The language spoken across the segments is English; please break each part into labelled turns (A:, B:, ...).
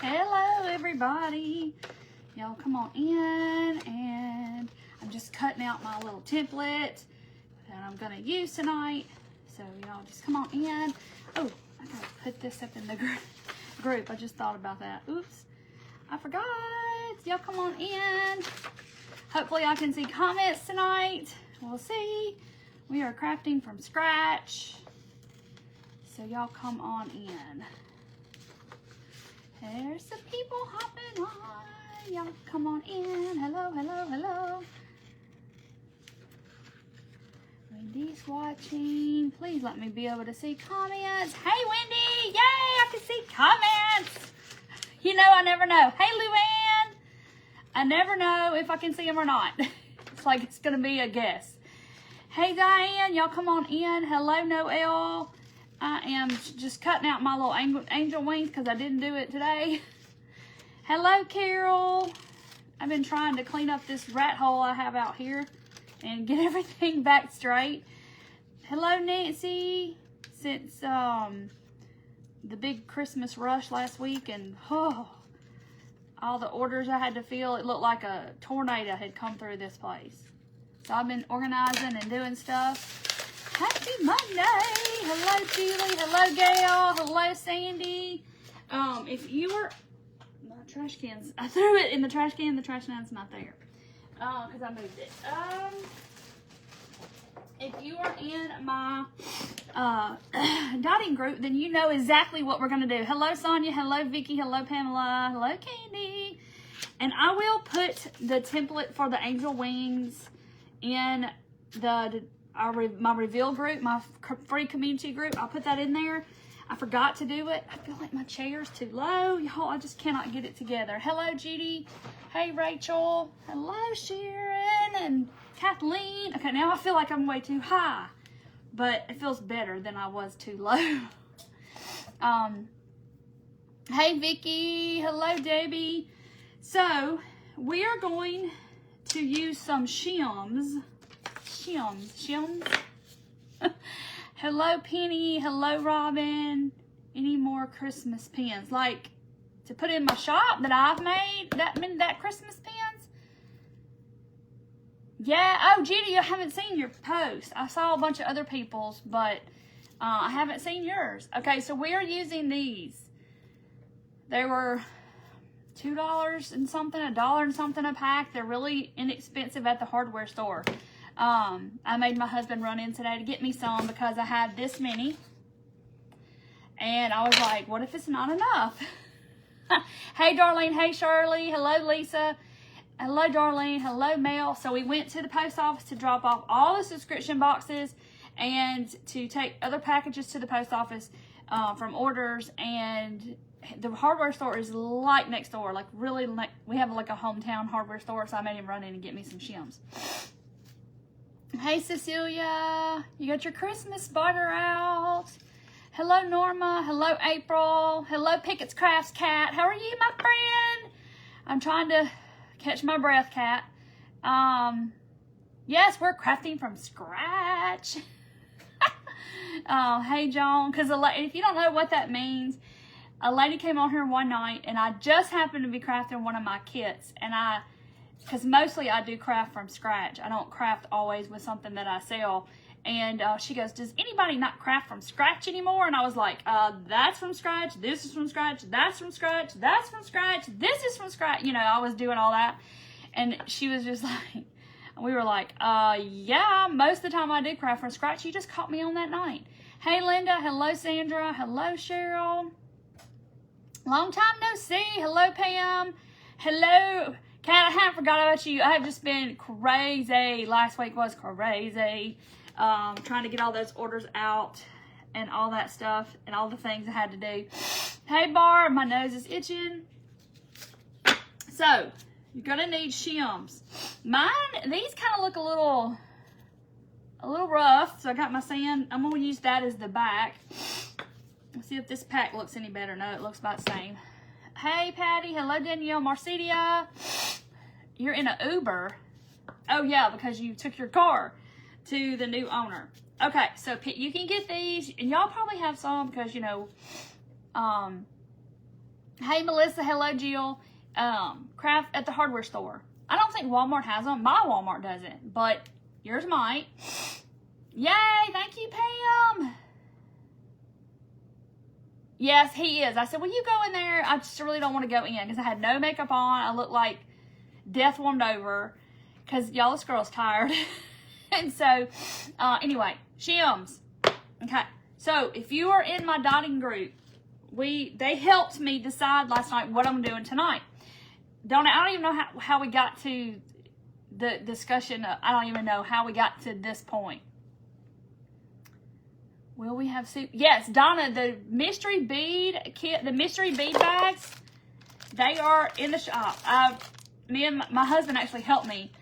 A: Hello, everybody. Y'all come on in, and I'm just cutting out my little template that I'm going to use tonight. So y'all just come on in. Oh, I got to put this up in the group. I just thought about that. Oops, I forgot. Y'all come on in. Hopefully I can see comments tonight. We'll see. We are crafting from scratch. So y'all come on in. There's some people hopping on. Y'all come on in. Hello, hello, hello. Wendy's watching. Please let me be able to see comments. Hey, Wendy. Yay, I can see comments. You know, I never know. Hey, Luann. I never know if I can see them or not. It's like it's going to be a guess. Hey, Diane. Y'all come on in. Hello, Noelle. I am just cutting out my little angel wings because I didn't do it today. Hello, Carol. I've been trying to clean up this rat hole I have out here and get everything back straight. Hello, Nancy. Since the big Christmas rush last week and all the orders I had to fill, it looked like a tornado had come through this place. So I've been organizing and doing stuff. Happy Monday. Hello, Julie. Hello, Gail. Hello, Sandy. If you were... My trash cans... I threw it in the trash can. The trash can's not there. Because I moved it. If you are in my dotting group, then you know exactly what we're going to do. Hello, Sonia. Hello, Vicky. Hello, Pamela. Hello, Candy. And I will put the template for the angel wings in my reveal group, my free community group. I'll put that in there. I forgot to do it. I feel like my chair's too low. Y'all, I just cannot get it together. Hello, Judy. Hey, Rachel. Hello, Sharon and Kathleen. Okay, now I feel like I'm way too high, but it feels better than I was too low. Hey, Vicky. Hello, Debbie. So, we are going to use some shims. Shims. Hello, Penny. Hello, Robin. Any more Christmas pins? Like, to put in my shop that I've made? That Christmas pins? Yeah. Oh, Judy, I haven't seen your post. I saw a bunch of other people's, but I haven't seen yours. Okay, so we're using these. They were $2 and something, $1 and something a pack. They're really inexpensive at the hardware store. I made my husband run in today to get me some because I had this many. And I was like, what if it's not enough? Hey, Darlene. Hey, Shirley. Hello, Lisa. Hello, Darlene. Hello, Mel. So we went to the post office to drop off all the subscription boxes and to take other packages to the post office from orders. And the hardware store is like next door. Like really, like we have like a hometown hardware store. So I made him run in and get me some shims. Hey, Cecilia, you got your Christmas butter out. Hello, Norma. Hello, April. Hello, Pickett's Crafts Cat. How are you, my friend? I'm trying to catch my breath, Cat. Yes, we're crafting from scratch. Hey, Joan, because if you don't know what that means, a lady came on here one night, and I just happened to be crafting one of my kits, and because mostly I do craft from scratch. I don't craft always with something that I sell. And she goes, does anybody not craft from scratch anymore? And I was like, that's from scratch. This is from scratch. That's from scratch. That's from scratch. This is from scratch. You know, I was doing all that. And she was just like, we were like, yeah, most of the time I do craft from scratch. You just caught me on that night. Hey, Linda. Hello, Sandra. Hello, Cheryl. Long time no see. Hello, Pam. Hello, Kat, I haven't forgot about you. I have just been crazy. Last week was crazy. Trying to get all those orders out and all that stuff and all the things I had to do. Hey, Barb, my nose is itching. So, you're going to need shims. Mine, these kind of look a little rough. So, I got my sand. I'm going to use that as the back. Let's see if this pack looks any better. No, it looks about the same. Hey, Patty. Hello, Danielle. Marcedia. You're in an Uber. Oh, yeah, because you took your car to the new owner. Okay, so you can get these, and y'all probably have some because, you know, Hey, Melissa. Hello, Jill. Craft at the hardware store. I don't think Walmart has them. My Walmart doesn't, but yours might. Yay! Thank you, Pam. Yes, he is. I said, will you go in there? I just really don't want to go in because I had no makeup on. I looked like death warmed over because y'all, this girl's tired. And so, anyway, shims. Okay, so if you are in my dotting group, they helped me decide last night what I'm doing tonight. I don't even know how we got to the discussion. I don't even know how we got to this point. Will we have soup? Yes, Donna, the mystery bead kit, the mystery bead bags, they are in the shop. Me and my husband actually helped me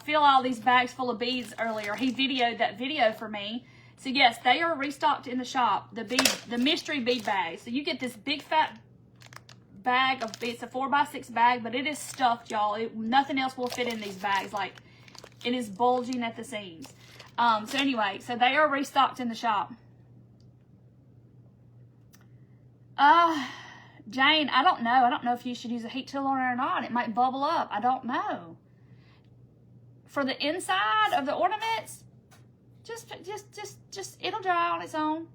A: fill all these bags full of beads earlier. He videoed that video for me. So yes, they are restocked in the shop, the mystery bead bags. So you get this big fat bag of beads, a 4x6 bag, but it is stuffed, y'all. Nothing else will fit in these bags. Like, it is bulging at the seams. So anyway, so they are restocked in the shop. Jane, I don't know. I don't know if you should use a heat tool on it or not. It might bubble up. I don't know. For the inside of the ornaments, just it'll dry on its own.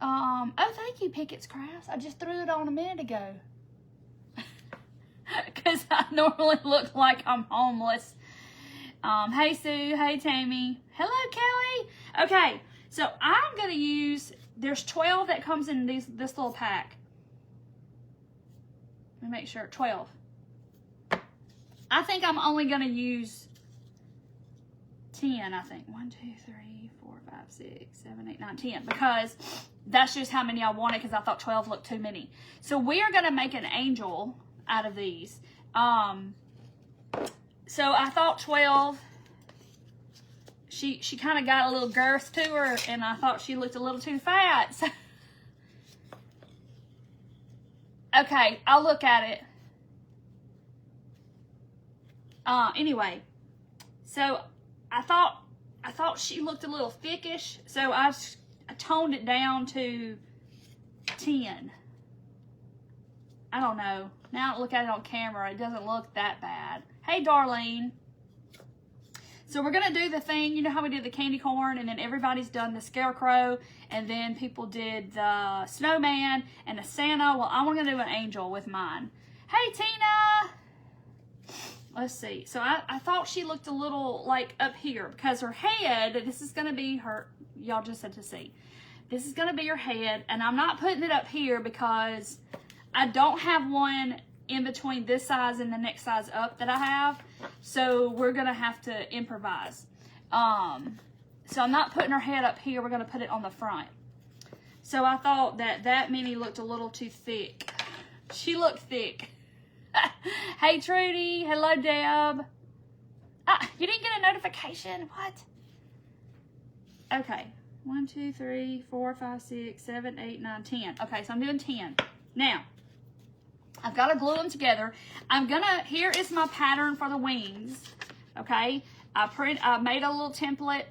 A: Oh, thank you, Pickett's Crafts. I just threw it on a minute ago. Because I normally look like I'm homeless. Hey, Sue. Hey, Tammy. Hello, Kelly. Okay, so I'm going to use, there's 12 that comes in this little pack. Let me make sure, 12. I think I'm only going to use 10, I think. 1, 2, 3, 4, 5, 6, 7, 8, 9, 10. Because that's just how many I wanted because I thought 12 looked too many. So we are going to make an angel out of these. So I thought 12. She kind of got a little girth to her, and I thought she looked a little too fat. So, okay, I'll look at it. Anyway, so I thought she looked a little thickish, so I toned it down to 10. I don't know. Now I look at it on camera, it doesn't look that bad. Hey, Darlene. So we're going to do the thing, you know how we did the candy corn, and then everybody's done the scarecrow, and then people did the snowman and the Santa. Well, I'm going to do an angel with mine. Hey, Tina. Let's see. So I thought she looked a little like up here because her head, this is going to be her, y'all just had to see. This is going to be her head, and I'm not putting it up here because I don't have one in between this size and the next size up that I have. So we're going to have to improvise. So I'm not putting her head up here. We're going to put it on the front. So I thought that Minnie looked a little too thick. She looked thick. Hey, Trudy. Hello, Deb. You didn't get a notification? What? Okay. 1, 2, 3, 4, 5, 6, 7, 8, 9, 10. Okay, so I'm doing 10. Now, I've got to glue them together. Here is my pattern for the wings. Okay. I made a little template,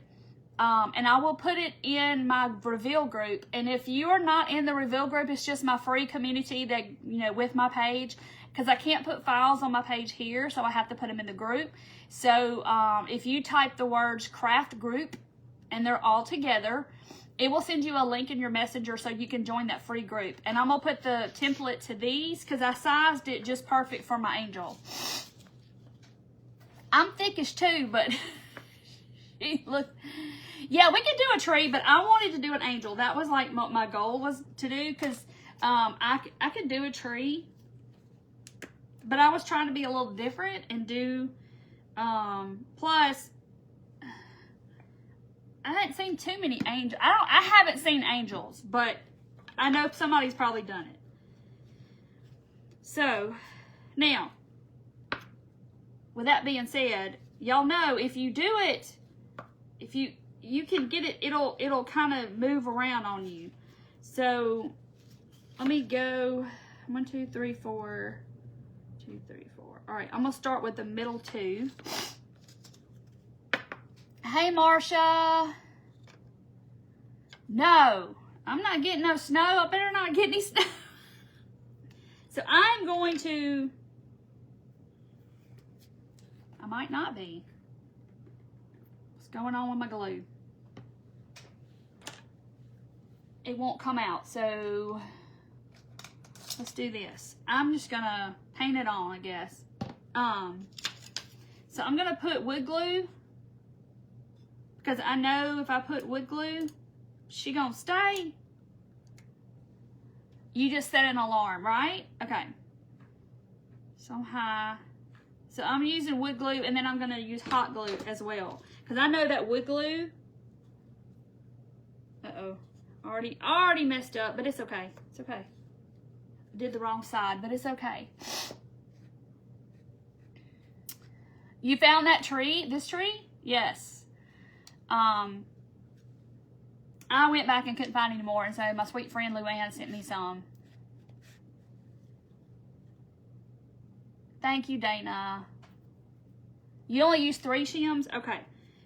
A: and I will put it in my reveal group. And if you are not in the reveal group, it's just my free community that, you know, with my page, because I can't put files on my page here, so I have to put them in the group. So if you type the words craft group and they're all together, it will send you a link in your messenger so you can join that free group. And I'm going to put the template to these because I sized it just perfect for my angel. I'm thickish too, but look. Yeah, we could do a tree, but I wanted to do an angel. That was like what my goal was to do because I could do a tree. But I was trying to be a little different and do, plus, I haven't seen too many angels. I haven't seen angels, but I know somebody's probably done it. So, now, with that being said, y'all know if you do it, if you can get it, it'll kind of move around on you. So, let me go 1, 2, 3, 4, 2, 3, 4. All right, I'm gonna start with the middle two. Hey, Marsha. No, I'm not getting no snow. I better not get any snow. So I'm going to, I might not be. What's going on with my glue? It won't come out, so let's do this. I'm just gonna paint it on, I guess. So I'm gonna put wood glue because I know if I put wood glue, she gonna stay. You just set an alarm, right? Okay. So high. So I'm using wood glue, and then I'm gonna use hot glue as well because I know that wood glue. Uh-oh. Already messed up, but it's okay. It's okay. Did the wrong side, but it's okay. You found that tree? This tree? Yes. I went back and couldn't find any more, and so my sweet friend Luann sent me some. Thank you, Dana. You only use 3 shims? Okay.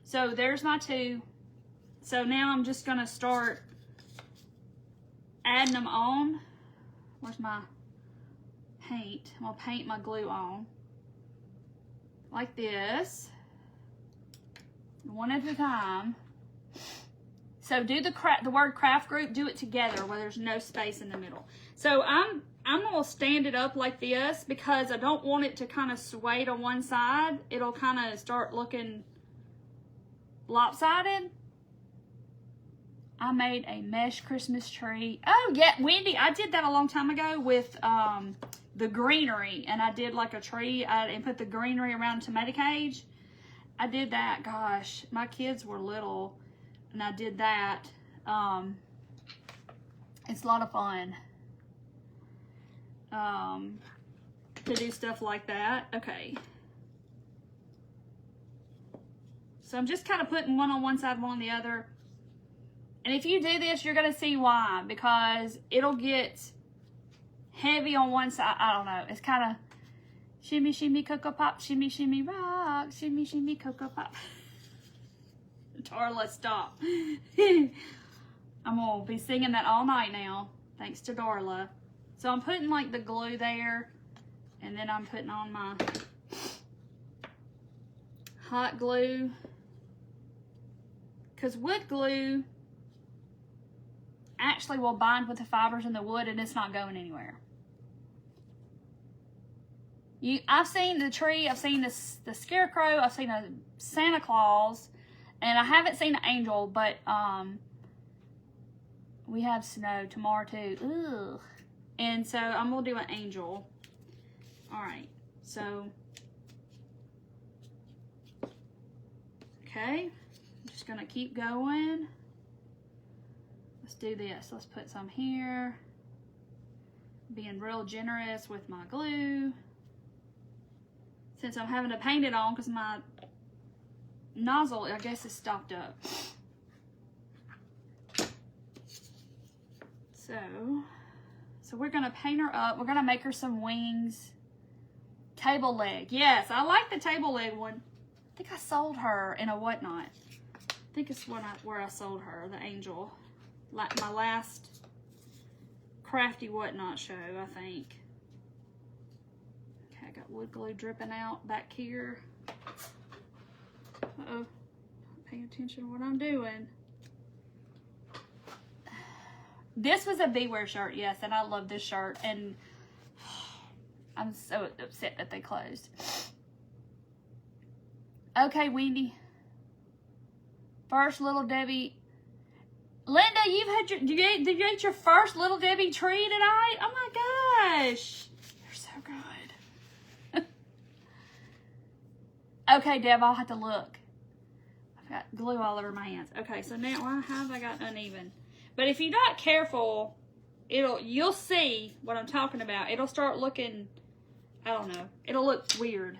A: So there's my 2. So now I'm just gonna start adding them on. Where's my paint? I'm gonna paint my glue on like this, one at a time. So do the word craft group, do it together where there's no space in the middle. So I'm gonna stand it up like this because I don't want it to kind of sway to one side. It'll kind of start looking lopsided. I made a mesh Christmas tree. Oh yeah, Wendy, I did that a long time ago with the greenery, and I did like a tree and put the greenery around the tomato cage. I did that, gosh, my kids were little, and I did that. It's a lot of fun to do stuff like that. Okay. So I'm just kind of putting one on one side, one on the other. And if you do this, you're going to see why, because it'll get heavy on one side. I don't know. It's kind of shimmy, shimmy, cocoa pop, shimmy, shimmy, rock, shimmy, shimmy, cocoa pop. Darla, stop. I'm going to be singing that all night now, thanks to Darla. So I'm putting like the glue there, and then I'm putting on my hot glue. Because wood glue actually will bind with the fibers in the wood, and it's not going anywhere. I've seen the tree, I've seen the scarecrow, I've seen a Santa Claus, and I haven't seen an angel, but we have snow tomorrow too. Ugh. And so I'm gonna do an angel. All right, so okay, I'm just gonna keep going. Let's do this. Let's put some here. Being real generous with my glue. Since I'm having to paint it on because my nozzle, I guess, is stopped up. So we're going to paint her up. We're going to make her some wings. Table leg. Yes, I like the table leg one. I think I sold her in a whatnot. I think it's where I sold her, the angel. Like my last crafty whatnot show, I think. Okay, I got wood glue dripping out back here. Uh-oh. Pay attention to what I'm doing. This was a Beware shirt, yes, and I love this shirt, and I'm so upset that they closed. Okay, Wendy. First Little Debbie. Linda, did you eat your first Little Debbie tree tonight? Oh my gosh. You're so good. Okay, Deb, I'll have to look. I've got glue all over my hands. Okay, so now, how have I got uneven? But if you're not careful, you'll see what I'm talking about. It'll start looking, I don't know, it'll look weird.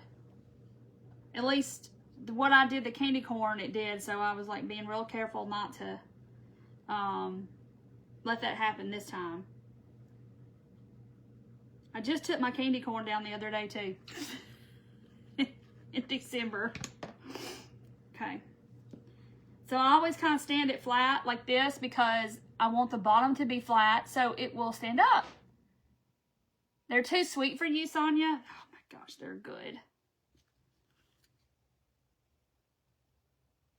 A: At least what I did, the candy corn, it did. So I was like being real careful not to let that happen this time. I just took my candy corn down the other day too. In December. Okay. So I always kind of stand it flat like this because I want the bottom to be flat so it will stand up. They're too sweet for you, Sonia? Oh my gosh, they're good.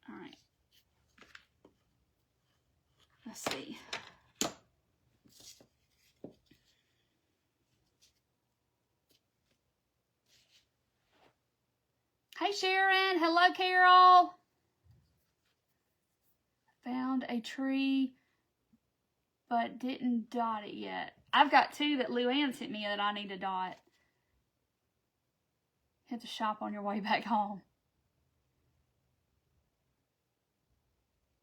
A: All right. Let's see. Hey, Sharon. Hello, Carol. Found a tree, but didn't dot it yet. I've got 2 that Luann sent me that I need to dot. Hit the shop on your way back home.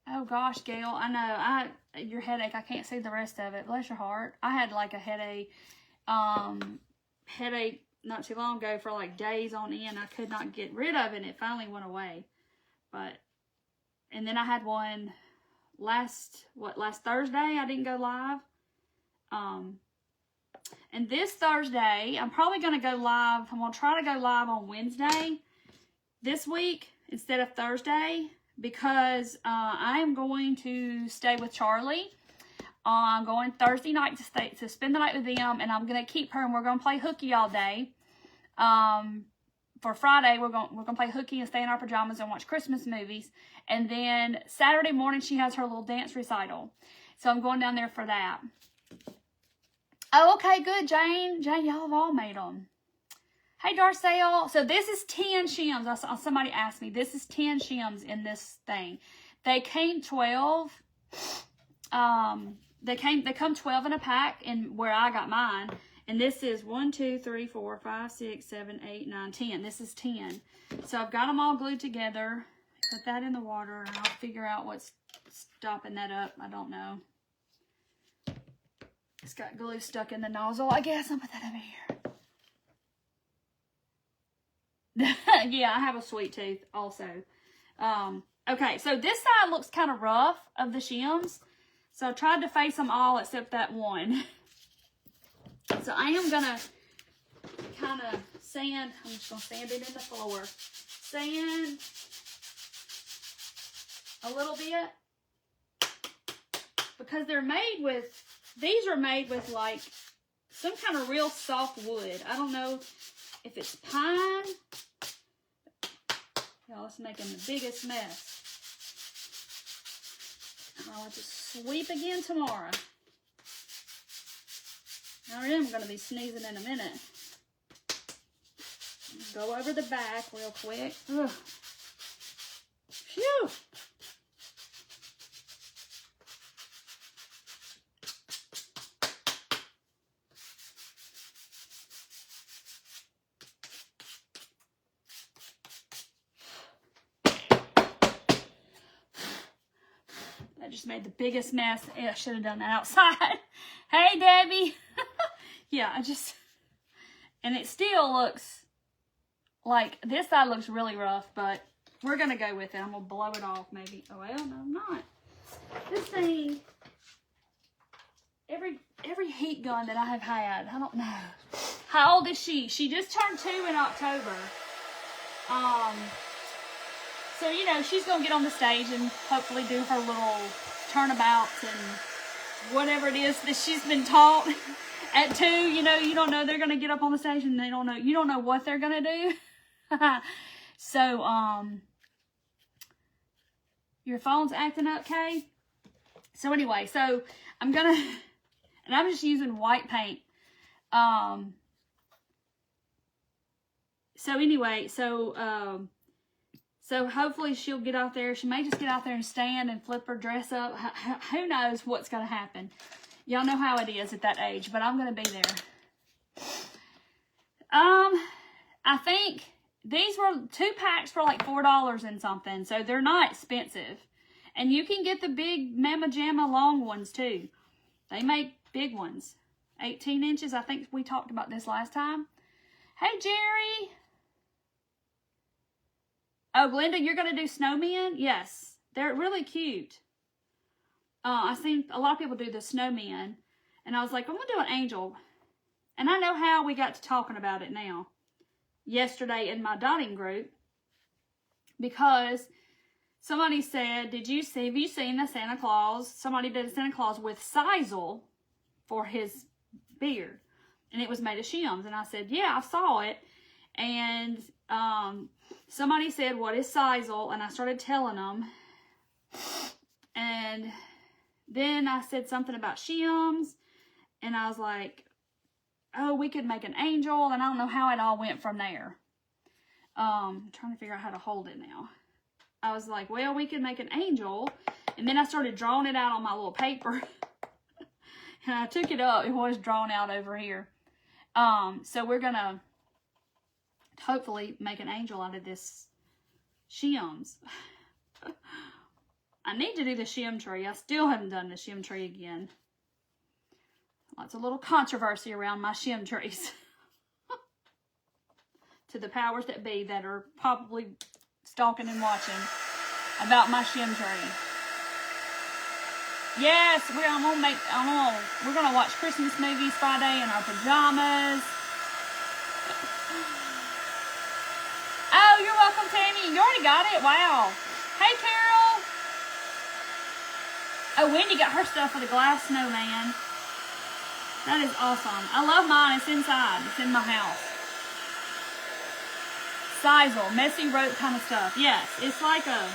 A: Oh gosh, Gail, I know. Your headache, I can't see the rest of it. Bless your heart. I had like a headache not too long ago for like days on end. I could not get rid of it, and it finally went away. And then I had one last Thursday. I didn't go live. And this Thursday, I'm probably going to go live. I'm going to try to go live on Wednesday this week instead of Thursday, because I am going to stay with Charlie. I'm going Thursday night to spend the night with them, and I'm going to keep her, and we're going to play hooky all day. For Friday, we're going to play hooky and stay in our pajamas and watch Christmas movies. And then Saturday morning, she has her little dance recital. So I'm going down there for that. Oh, okay, good, Jane. Jane, y'all have all made them. Hey, Darcel. So this is 10 shims. Somebody asked me. This is 10 shims in this thing. They came 12. They come 12 in a pack, and where I got mine. And this is 1, 2, 3, 4, 5, 6, 7, 8, 9, 10. This is 10. So I've got them all glued together. Put that in the water, and I'll figure out what's stopping that up. I don't know. It's got glue stuck in the nozzle. I guess I'll put that over here. Yeah, I have a sweet tooth also. Okay, so this side looks kind of rough of the shims. So I tried to face them all except that one. So I am going to kind of sand. I'm just going to sand it in the floor. Sand a little bit. Because they're made with, these are made with like some kind of real soft wood. I don't know if it's pine. Y'all, it's making the biggest mess. I'll just sweep again tomorrow. I am going to be sneezing in a minute. Go over the back real quick. Ugh. Phew. I just made the biggest mess. Yeah, I should have done that outside. Hey, Debbie. Yeah, and it still looks like, this side looks really rough, but we're going to go with it. I'm going to blow it off maybe. Oh, well, no, I'm not. This thing, every heat gun that I have had, I don't know. How old is she? She just turned 2 in October. So, you know, she's going to get on the stage and hopefully do her little turnabouts and whatever it is that she's been taught. At 2, you know, you don't know they're going to get up on the stage, and you don't know what they're going to do. So, your phone's acting up, Kay? So anyway, so I'm going to, and I'm just using white paint. So anyway, so hopefully she'll get out there. She may just get out there and stand and flip her dress up. Who knows what's going to happen. Y'all know how it is at that age, but I'm going to be there. I think these were 2 packs for like $4 and something, so they're not expensive. And you can get the big Mama Jamma long ones too. They make big ones. 18 inches, I think we talked about this last time. Hey, Jerry. Oh, Glenda, you're going to do snowmen? Yes, they're really cute. I've seen a lot of people do the snowmen, and I was like, I'm going to do an angel. And I know how we got to talking about it now. Yesterday in my dotting group, because somebody said, have you seen the Santa Claus? Somebody did a Santa Claus with sisal for his beard. and it was made of shims. And I said, yeah, I saw it. And somebody said, what is sisal? And I started telling them. And then I said something about shims. And I was like, oh, we could make an angel. And I don't know how it all went from there. I'm trying to figure out how to hold it now. I was like, well, we could make an angel. And then I started drawing it out on my little paper. And I took it up. It was drawn out over here. So we're going to hopefully make an angel out of this shims. I need to do the shim tree. I still haven't done the shim tree again. Lots of little controversy around my shim trees. To the powers that be that are probably stalking and watching about my shim tree. Yes, we're gonna watch Christmas movies Friday in our pajamas. Oh, you're welcome, Tammy. You already got it. Wow. Hey, Carol. Oh, Wendy got her stuff for the glass snowman. That is awesome. I love mine. It's inside. It's in my house. Sisal, messy rope kind of stuff. Yes, it's like a...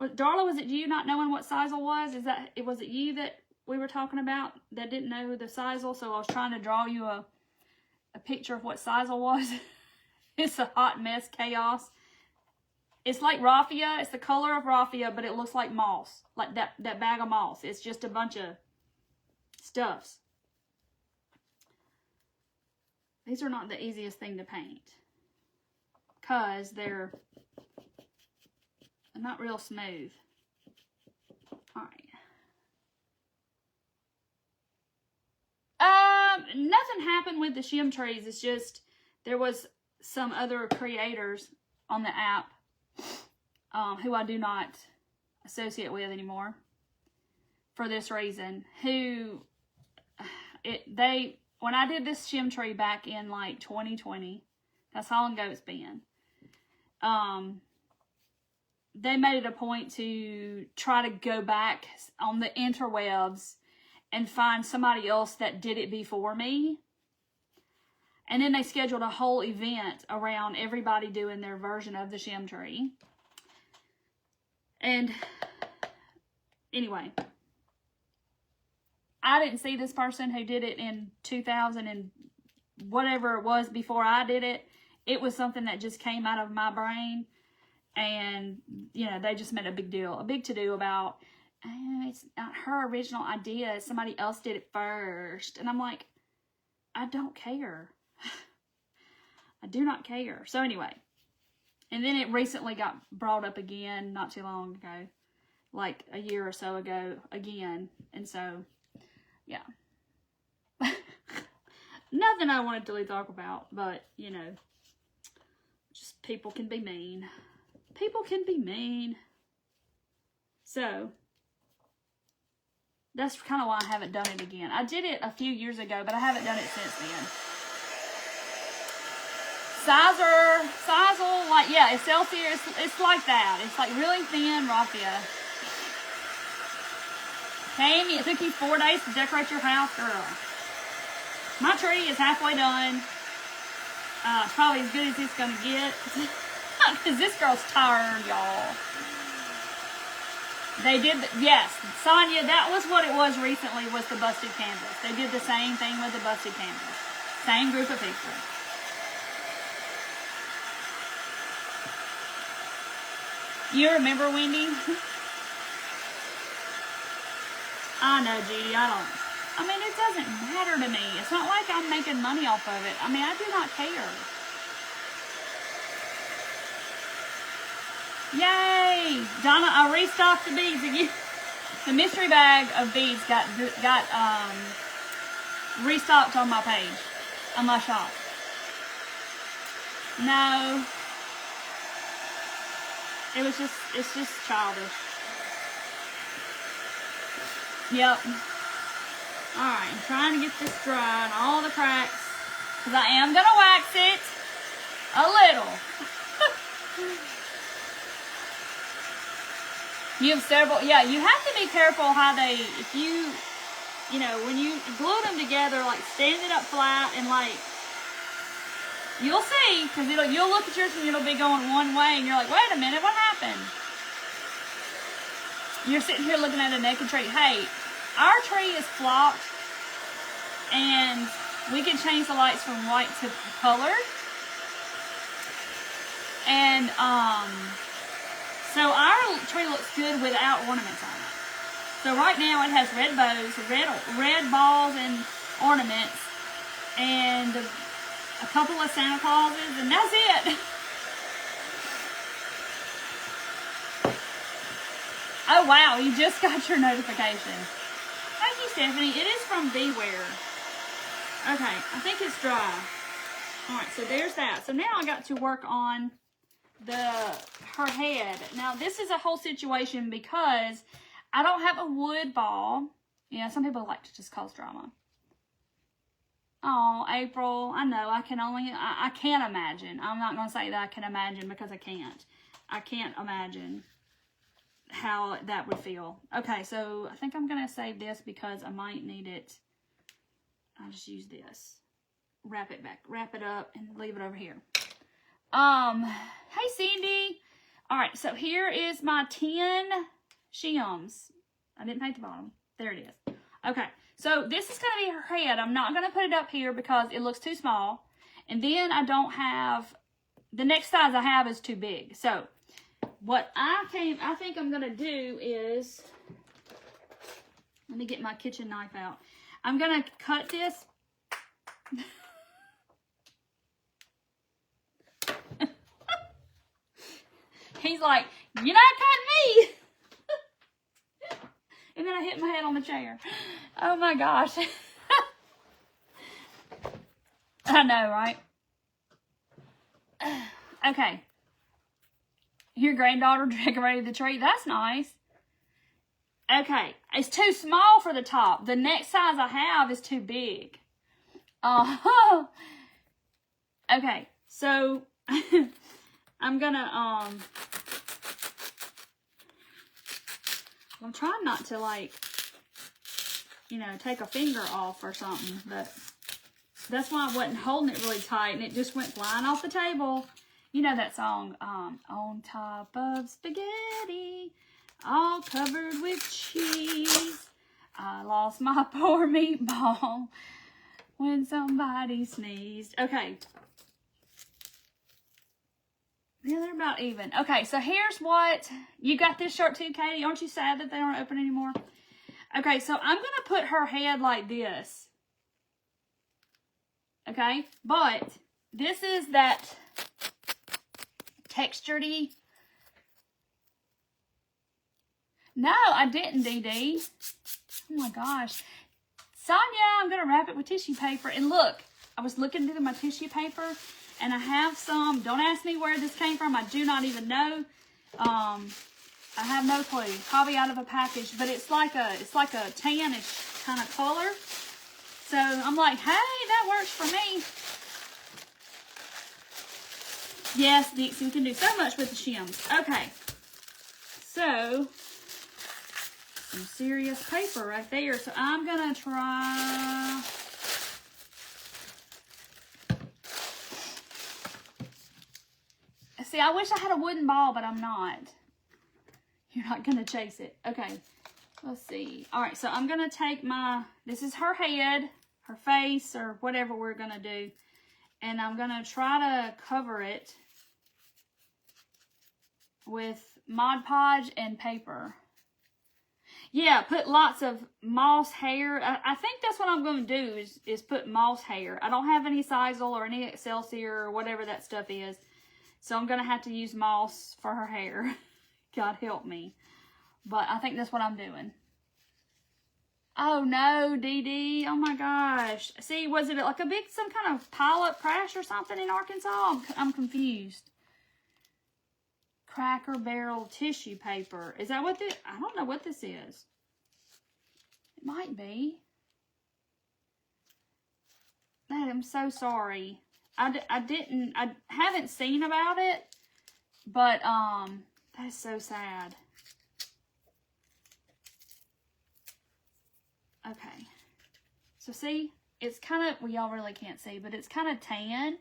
A: Darla, was it you not knowing what sisal was? Was it you that we were talking about that didn't know the sisal? So I was trying to draw you a picture of what sisal was. It's a hot mess, chaos. It's like raffia. It's the color of raffia, but it looks like moss. Like that bag of moss. It's just a bunch of stuffs. These are not the easiest thing to paint. Because they're not real smooth. Alright. Nothing happened with the shim trees. It's just there was some other creators on the app who I do not associate with anymore for this reason. When I did this shim tree back in like 2020, that's how long ago it's been. They made it a point to try to go back on the interwebs and find somebody else that did it before me. And then they scheduled a whole event around everybody doing their version of the shim tree. And anyway, I didn't see this person who did it in 2000 and whatever it was before I did it. It was something that just came out of my brain. And, you know, they just made a big to-do about, it's not her original idea. Somebody else did it first. And I'm like, I don't care. I do not care. So anyway, and then it recently got brought up again not too long ago. Like a year or so ago again. And so, yeah. Nothing I wanted to really talk about, but, you know, just people can be mean. People can be mean. So, that's kind of why I haven't done it again. I did it a few years ago, but I haven't done it since then. Sisal, like, yeah, Excelsior, it's like that. It's like really thin raffia. Tammy, it took you 4 days to decorate your house, girl. My tree is halfway done. It's probably as good as it's going to get. Because this girl's tired, y'all. They did, yes, Sonia, that was what it was recently, was the busted canvas. They did the same thing with the busted canvas. Same group of people. You remember, Wendy? I know, Judy, I mean, it doesn't matter to me. It's not like I'm making money off of it. I mean, I do not care. Yay! Donna, I restocked the beads again. The mystery bag of beads got restocked on my page, on my shop. No. It's just childish. Yep. Alright, I'm trying to get this dry and all the cracks. Because I am going to wax it a little. You have several, yeah, you have to be careful how they, if you you know, when you glue them together, like stand it up flat and like, you'll see, because you'll look at yours and it'll be going one way and you're like, wait a minute, what happened? You're sitting here looking at a naked tree. Hey, our tree is flocked and we can change the lights from white to colored. And so our tree looks good without ornaments on it. So right now it has red bows, red balls and ornaments, and a couple of Santa Clauses, and that's it. Oh wow, you just got your notification. Thank you, Stephanie. It is from Beware. Okay, I think it's dry. Alright, so there's that. So now I got to work on her head. Now this is a whole situation because I don't have a wood ball. Yeah, some people like to just cause drama. Oh, April, I know, I can't imagine. I'm not going to say that I can imagine because I can't. I can't imagine how that would feel. Okay, so I think I'm going to save this because I might need it. I'll just use this. Wrap it up and leave it over here. Hey Cindy. All right, so here is my 10 shims. I didn't paint the bottom. There it is. Okay, so this is going to be her head. I'm not going to put it up here because it looks too small. And then I don't have, the next size I have is too big. So what I think I'm going to do is, let me get my kitchen knife out. I'm going to cut this. He's like, you're not cutting me. And then I hit my head on the chair. Oh my gosh. I know, right? Okay. Your granddaughter decorated the tree. That's nice. Okay. It's too small for the top. The next size I have is too big. Okay. So, I'm gonna, I'm trying not to, like, you know, take a finger off or something, but that's why I wasn't holding it really tight, and it just went flying off the table. You know that song, on top of spaghetti, all covered with cheese, I lost my poor meatball when somebody sneezed. Okay. Yeah, they're about even. Okay, so here's what, you got this shirt too, Katie? Aren't you sad that they aren't open anymore? Okay, so I'm going to put her head like this. Okay, but this is that textured-y. No, I didn't, DD. Oh my gosh. Sonia, I'm going to wrap it with tissue paper. And look, I was looking through my tissue paper, and I have some. Don't ask me where this came from. I do not even know. I have no clue. Probably out of a package, but it's like a tannish kind of color. So I'm like, hey, that works for me. Yes, Dixie, we can do so much with the shims. Okay. So, some serious paper right there. So I'm going to try. See, I wish I had a wooden ball, but I'm not. You're not going to chase it. Okay. Let's see. All right, so I'm going to take this is her head, her face, or whatever we're going to do. And I'm going to try to cover it with Mod Podge and paper. Yeah, put lots of moss hair. I think that's what I'm going to do is put moss hair. I don't have any Sisal or any Excelsior or whatever that stuff is. So I'm going to have to use moss for her hair. God help me. But I think that's what I'm doing. Oh no, DD. Oh my gosh. See, was it like some kind of pile-up crash or something in Arkansas? I'm confused. Cracker Barrel tissue paper. Is that what I don't know what this is. It might be. Man, I'm so sorry. I haven't seen about it, but, that's so sad. Okay. So see, it's kind of, well, y'all really can't see, but it's kind of tan.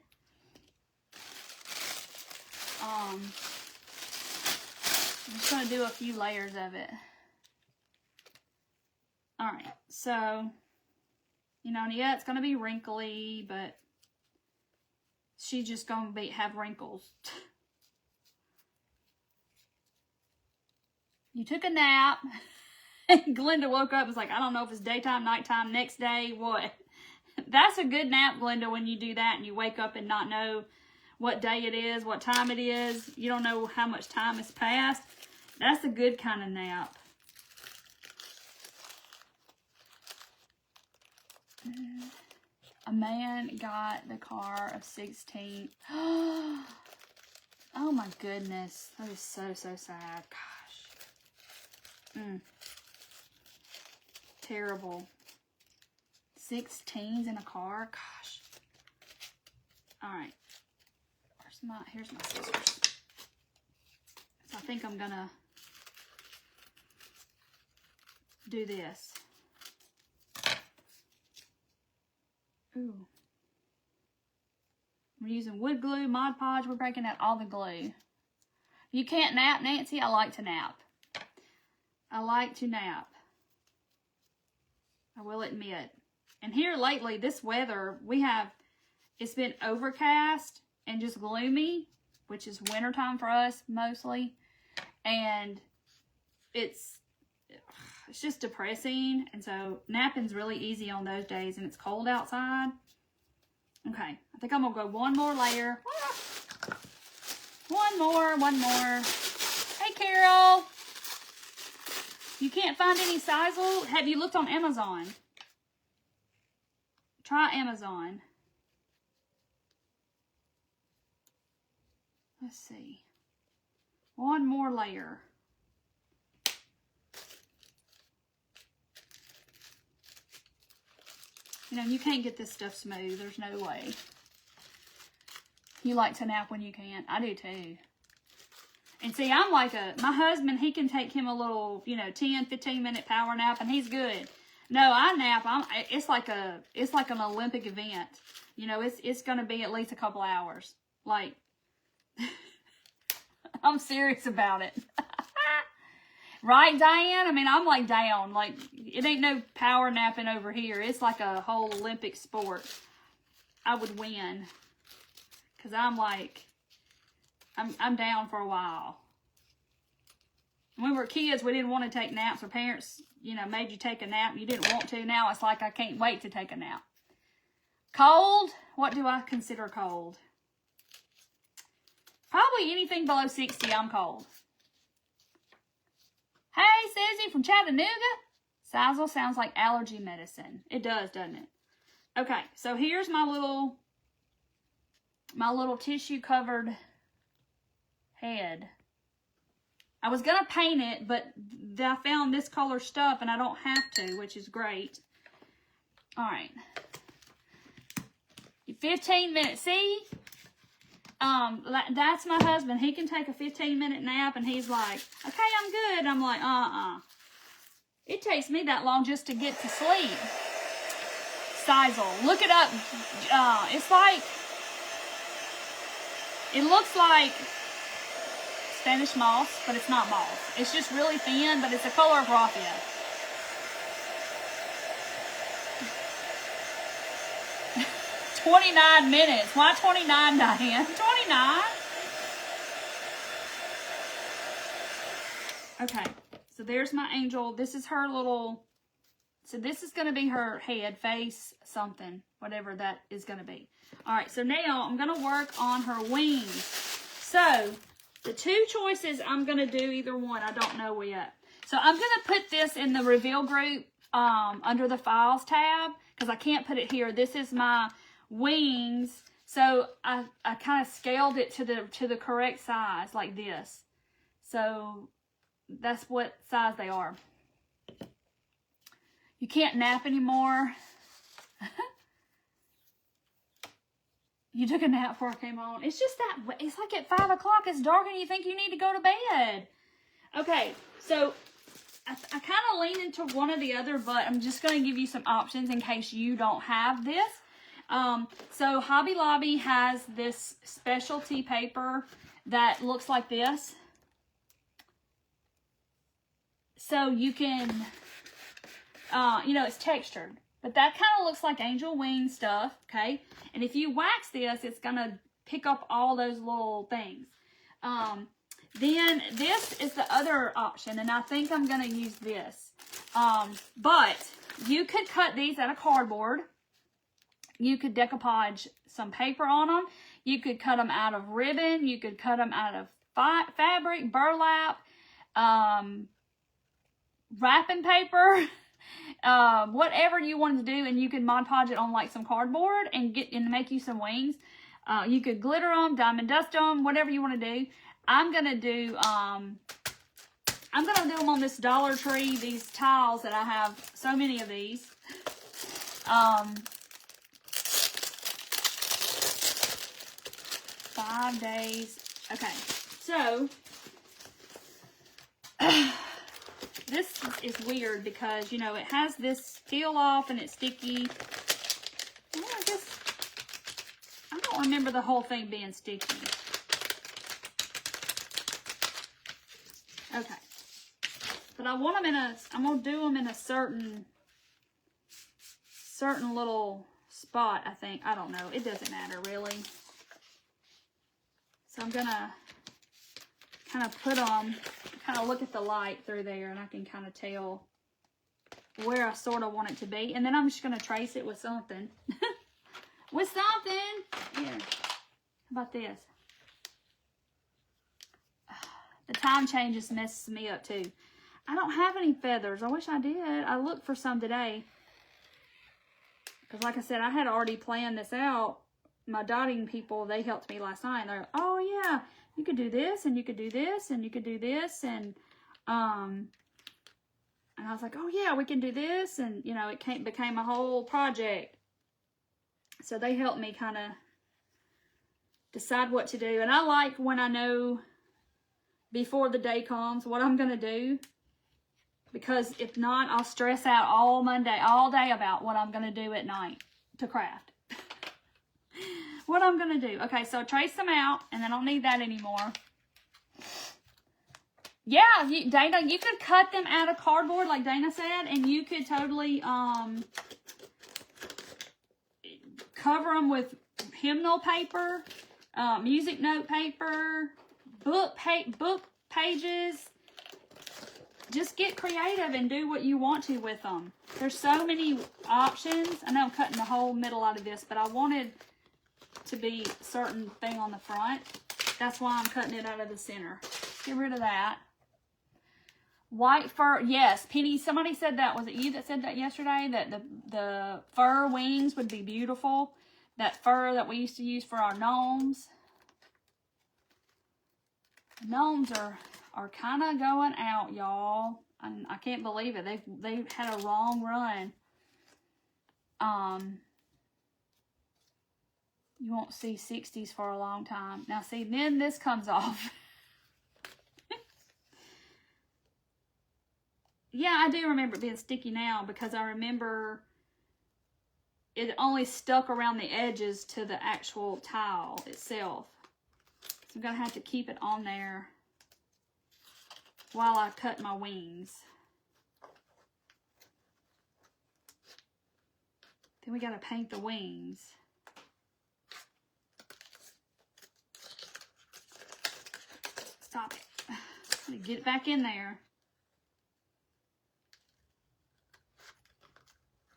A: I'm just going to do a few layers of it. All right, so, you know, yeah, it's going to be wrinkly, but she's just going to have wrinkles. You took a nap. And Glenda woke up and was like, I don't know if it's daytime, nighttime, next day, what. That's a good nap, Glenda, when you do that and you wake up and not know what day it is, what time it is. You don't know how much time has passed. That's a good kind of nap. A man got the car of 16. Oh my goodness. That is so, so sad. Gosh. Terrible. 16s in a car. Gosh. Alright. Here's my scissors. So I think I'm gonna do this. Ooh. We're using wood glue, Mod Podge. We're breaking out all the glue. You can't nap, Nancy? I like to nap. I like to nap. I will admit. And here lately, this weather, it's been overcast and just gloomy, which is wintertime for us mostly. And it's just depressing. And so napping's really easy on those days and it's cold outside. Okay, I think I'm gonna go one more layer. One more. Hey, Carol. You can't find any Sizzle? Have you looked on Amazon? Try Amazon. Let's see. One more layer. You know, you can't get this stuff smooth. There's no way. You like to nap when you can. I do too. And see, I'm like my husband, he can take him a little, 10, 15 minute power nap and he's good. No, I nap. It's like an Olympic event. It's going to be at least a couple hours. Like, I'm serious about it. Right, Diane? I mean, I'm like down. Like, it ain't no power napping over here. It's like a whole Olympic sport. I would win. Because I'm like, I'm down for a while. When we were kids, we didn't want to take naps. Our parents, made you take a nap. You didn't want to. Now it's like I can't wait to take a nap. Cold? What do I consider cold? Probably anything below 60, I'm cold. Hey, Susie from Chattanooga. Sizzle sounds like allergy medicine. It does, doesn't it? Okay, so here's my little tissue covered head. I was going to paint it, but I found this color stuff and I don't have to, which is great. All right. 15 minutes. See? That's my husband. He can take a 15-minute nap and he's like, okay, I'm good. I'm like, It takes me that long just to get to sleep. Sizzle. Look it up. It's like, it looks like Spanish moss, but it's not moss. It's just really thin, but it's the color of raffia. $29 minutes. Why 29, Diane? 29. Okay, so there's my angel. This is her little, so this is going to be her head, face, something, whatever that is going to be. All right, so now I'm going to work on her wings. So the two choices, I'm going to do either one. I don't know yet. So I'm going to put this in the reveal group under the files tab because I can't put it here. This is my wings. So I kind of scaled it to the correct size like this. So that's what size they are. You can't nap anymore. You took a nap before I came on. It's just that, it's like at 5 o'clock, it's dark and you think you need to go to bed. Okay, so I kind of lean into one or the other, but I'm just going to give you some options in case you don't have this. So Hobby Lobby has this specialty paper that looks like this. So you can, you know, it's textured. But that kind of looks like angel wing stuff, okay? And if you wax this, it's going to pick up all those little things. Then this is the other option, and I think I'm going to use this. But you could cut these out of cardboard. You could decoupage some paper on them. You could cut them out of ribbon. You could cut them out of fabric, burlap, wrapping paper, whatever you wanted to do, and you could Mod Podge it on like some cardboard and make you some wings. You could glitter them, diamond dust them, whatever you want to do. I'm gonna do them on this Dollar Tree, these tiles that I have so many of these. 5 days. Okay, so this is weird because, you know, it has this peel off and it's sticky. I don't remember the whole thing being sticky. Okay, but I want them I'm gonna do them in a certain little spot, I think. I don't know. It doesn't matter, really. So I'm gonna kind of put them, kind of look at the light through there, and I can kind of tell where I sort of want it to be. And then I'm just gonna trace it with something. With something. Here. How about this? The time changes messes me up too. I don't have any feathers. I wish I did. I looked for some today. Because like I said, I had already planned this out. My dotting people, they helped me last night. They're, oh yeah, you could do this, and you could do this, and you could do this, and I was like, oh yeah, we can do this, and you know, it became a whole project. So they helped me kind of decide what to do. And I like when I know before the day comes what I'm going to do, because if not, I'll stress out all day about what I'm going to do at night to craft. What I'm going to do. Okay, so trace them out, and I don't need that anymore. Yeah, Dana, you could cut them out of cardboard like Dana said, and you could totally cover them with hymnal paper, music note paper, book pages. Just get creative and do what you want to with them. There's so many options. I know I'm cutting the whole middle out of this, but I wanted to be a certain thing on the front. That's why I'm cutting it out of the center. Get rid of that. White fur, yes, Penny, somebody said that. Was it you that said that yesterday? That the fur wings would be beautiful. That fur that we used to use for our gnomes. The gnomes are kind of going out, y'all. I can't believe it. They've had a long run. You won't see 60s for a long time. Now see, then this comes off. Yeah, I do remember it being sticky now, because I remember it only stuck around the edges to the actual tile itself. So I'm going to have to keep it on there while I cut my wings. Then we got to paint the wings. Stop it. Let me get it back in there.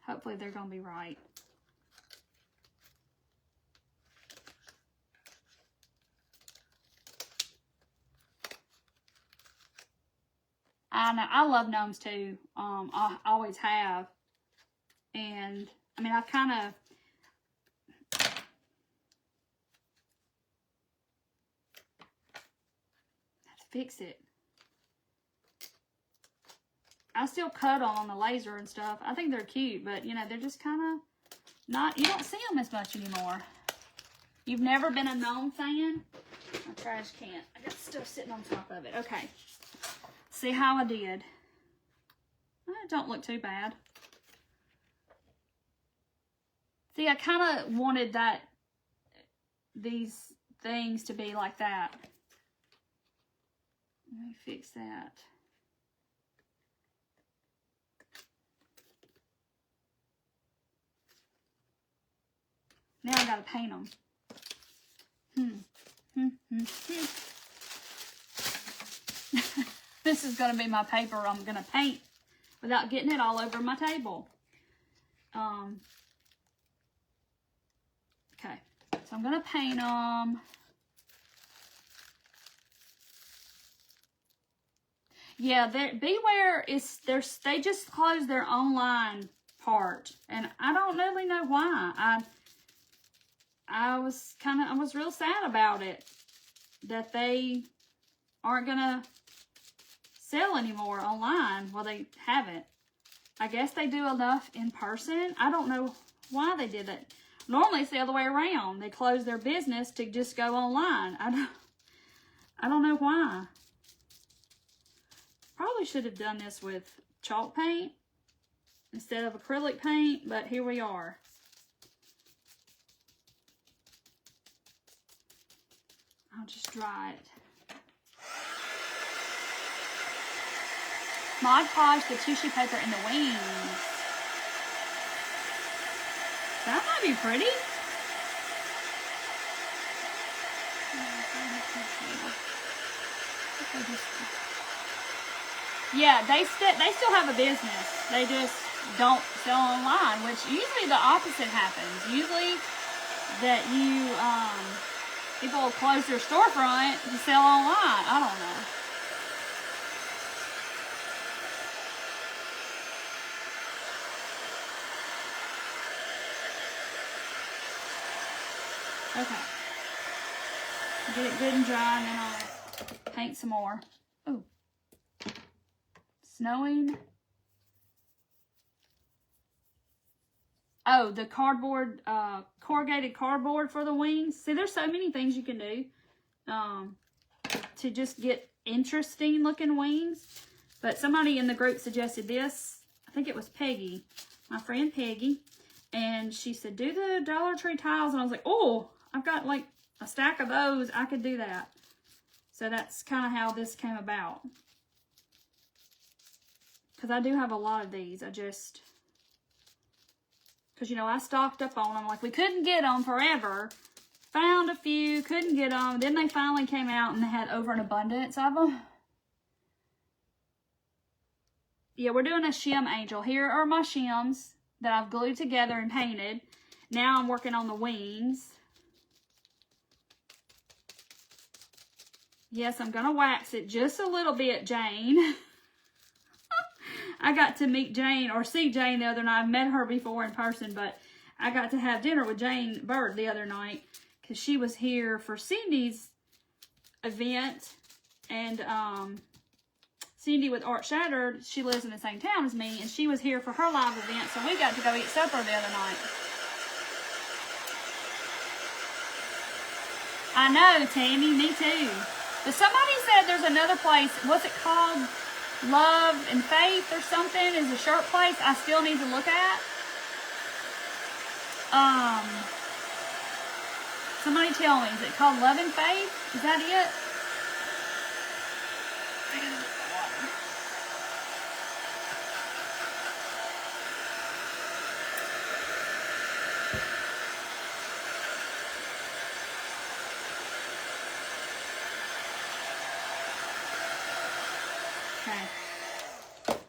A: Hopefully they're going to be right. I know, I love gnomes too. I always have. And, I mean, I kind of... Let's fix it. I still cut them on the laser and stuff. I think they're cute, but, you know, they're just kind of not... You don't see them as much anymore. You've never been a gnome fan? My trash can. I got stuff sitting on top of it. Okay. See how I did. It don't look too bad. See, I kind of wanted these things to be like that. Let me fix that. Now I gotta paint them. This is gonna be my paper I'm gonna paint without getting it all over my table. Okay, so I'm gonna paint them. Yeah, Beware is they just closed their online part, and I don't really know why. I was real sad about it, that they aren't gonna sell anymore online. Well, they haven't. I guess they do enough in person. I don't know why they did it. Normally it's the other way around. They close their business to just go online. I don't know why. Probably should have done this with chalk paint instead of acrylic paint, but here we are. I'll just dry it. Mod Podge the tissue paper in the wings. That might be pretty. Yeah, they still have a business. They just don't sell online, which usually the opposite happens. Usually that people will close their storefront to sell online. I don't know. Okay. Get it good and dry, and then I'll paint some more. Ooh. Snowing. Oh, the cardboard, corrugated cardboard for the wings. See, there's so many things you can do to just get interesting looking wings. But somebody in the group suggested this. I think it was Peggy, my friend Peggy. And she said, do the Dollar Tree tiles. And I was like, oh, I've got like a stack of those. I could do that. So that's kind of how this came about. Because I do have a lot of these. Because, you know, I stocked up on them. Like, we couldn't get them forever. Found a few, couldn't get them. Then they finally came out and they had over an abundance of them. Yeah, we're doing a shim angel. Here are my shims that I've glued together and painted. Now I'm working on the wings. Yes, I'm going to wax it just a little bit, Jane. I got to meet Jane, or see Jane the other night. I've met her before in person, but I got to have dinner with Jane Bird the other night because she was here for Cindy's event. And Cindy with Art Shattered, she lives in the same town as me, and she was here for her live event, so we got to go eat supper the other night. I know, Tammy, me too. But somebody said there's another place, what's it called? Love and Faith or something is a shirt place I still need to look at. Somebody tell me, is it called Love and Faith? Is that it? I gotta get the water. Okay.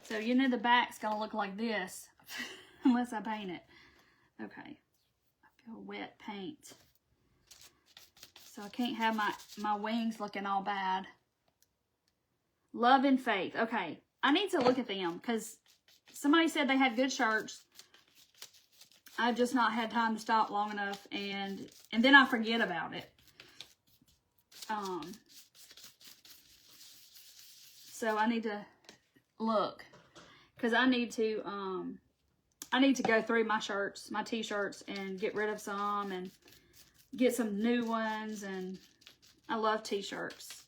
A: So you know the back's gonna look like this unless I paint it. Okay. I feel wet paint. So I can't have my wings looking all bad. Love and Faith. Okay. I need to look at them because somebody said they had good shirts. I've just not had time to stop long enough, and then I forget about it. So I need to look because I need to go through my shirts, my t-shirts, and get rid of some and get some new ones. And I love t-shirts.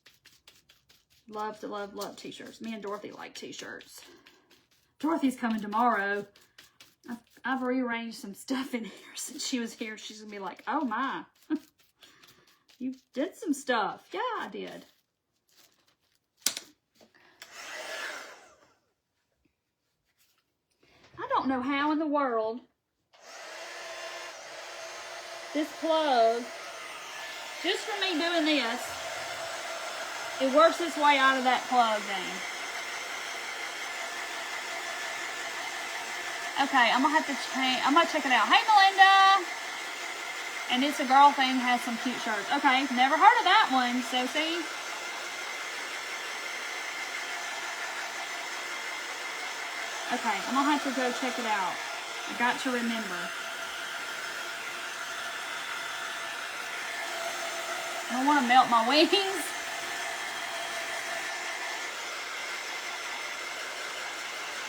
A: Love to love t-shirts. Me and Dorothy like t-shirts. Dorothy's coming tomorrow. I've rearranged some stuff in here since she was here. She's going to be like, oh my, you did some stuff. Yeah, I did. I don't know how in the world this plug, just for me doing this, it works its way out of that plug thing. Okay, I'm gonna have to change. I'm gonna check it out. Hey, Melinda! And it's a girl thing, has some cute shirts. Okay, never heard of that one. So, see? Okay, I'm gonna have to go check it out. I got to remember. I don't want to melt my wings.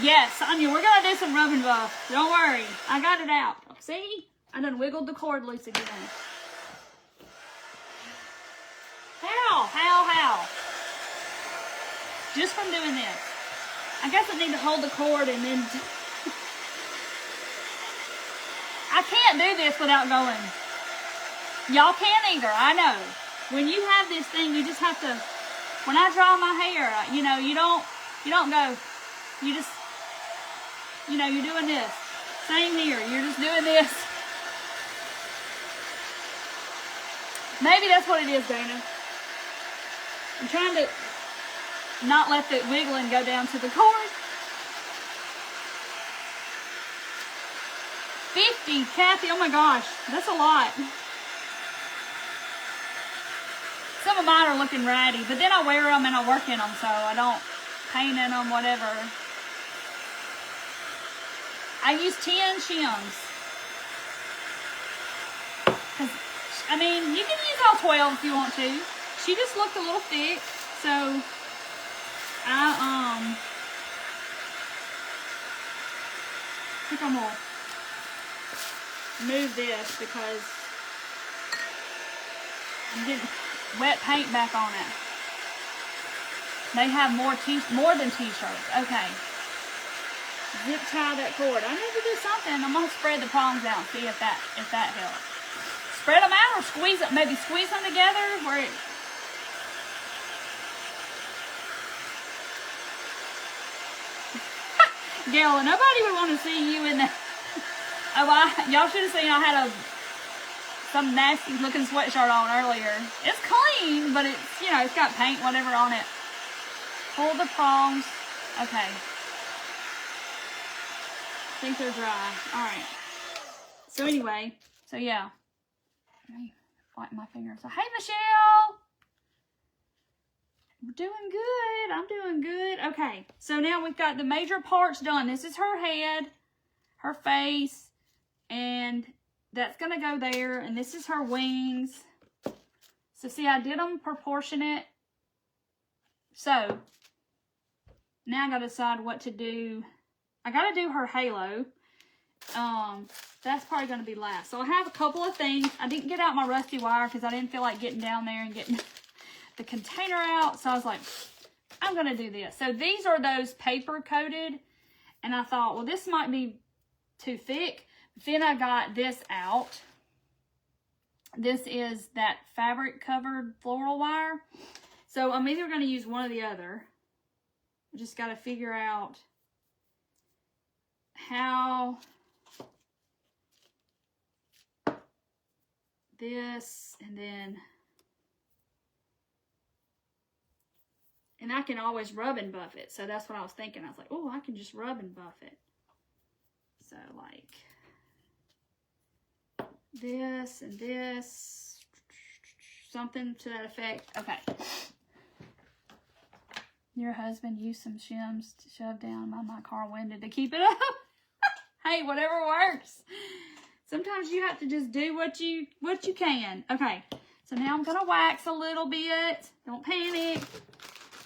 A: Yes, Sonia, we're going to do some rub and buff. Don't worry. I got it out. See? I done wiggled the cord loose again. How? Just from doing this. I guess I need to hold the cord and then... I can't do this without going. Y'all can't either, I know. When you have this thing, you just have to... When I dry my hair, you know, you don't go... You just... You know, you're doing this. Same here. You're just doing this. Maybe that's what it is, Dana. I'm trying to not let the wiggling go down to the cord. 50, Kathy. Oh my gosh. That's a lot. Some of mine are looking ratty, but then I wear them and I work in them, so I don't paint in them, whatever. I use 10 shims. Cause, I mean, you can use all 12 if you want to. She just looked a little thick, so I think I'm gonna move this because I'm getting wet paint back on it. They have more than t-shirts. Okay. Zip tie that cord. I need to do something. I'm gonna spread the prongs out and see if that helps. Spread them out or squeeze them, maybe squeeze them together where it. Gail, nobody would want to see you in that. Oh, y'all should have seen I had some nasty looking sweatshirt on earlier. It's clean, but it's, you know, it's got paint, whatever on it. Pull the prongs. Okay. I think they're dry. Alright. So anyway, so yeah. Let me wipe my fingers. So, hey Michelle! We're doing good. I'm doing good. Okay. So now we've got the major parts done. This is her head, her face, and that's going to go there. And this is her wings. So see, I did them proportionate. So now I got to decide what to do. I got to do her halo. That's probably going to be last. So I have a couple of things. I didn't get out my rusty wire because I didn't feel like getting down there and getting the container out. So I was like, I'm going to do this. So these are those paper coated. And I thought, well, this might be too thick. Then I got this out. This is that fabric covered floral wire. So I'm either going to use one or the other. I just got to figure out how this and then, and I can always rub and buff it. So that's what I was thinking. I was like, oh, I can just rub and buff it. So like this and this, something to that effect. Okay. Your husband used some shims to shove down my car window to keep it up. Hey, whatever works. Sometimes you have to just do what you can. Okay, so now I'm gonna wax a little bit. Don't panic.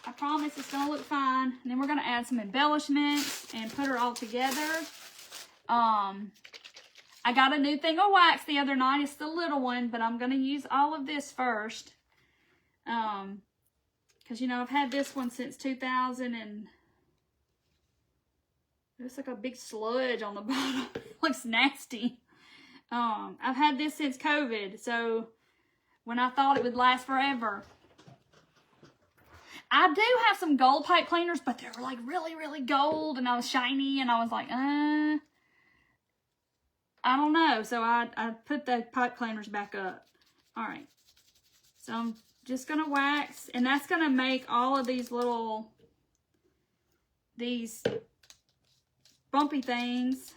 A: I promise it's gonna look fine. And then we're gonna add some embellishments and put her all together. I got a new thing of wax the other night. It's the little one, but I'm gonna use all of this first. Because, you know, I've had this one since 2000 and Looks like a big sludge on the bottom. Looks nasty. I've had this since COVID, so when I thought it would last forever. I do have some gold pipe cleaners, but they were like really, really gold, and I was shiny, and I was like, I don't know. So I put the pipe cleaners back up. All right. So I'm just going to wax, and that's going to make all of these bumpy things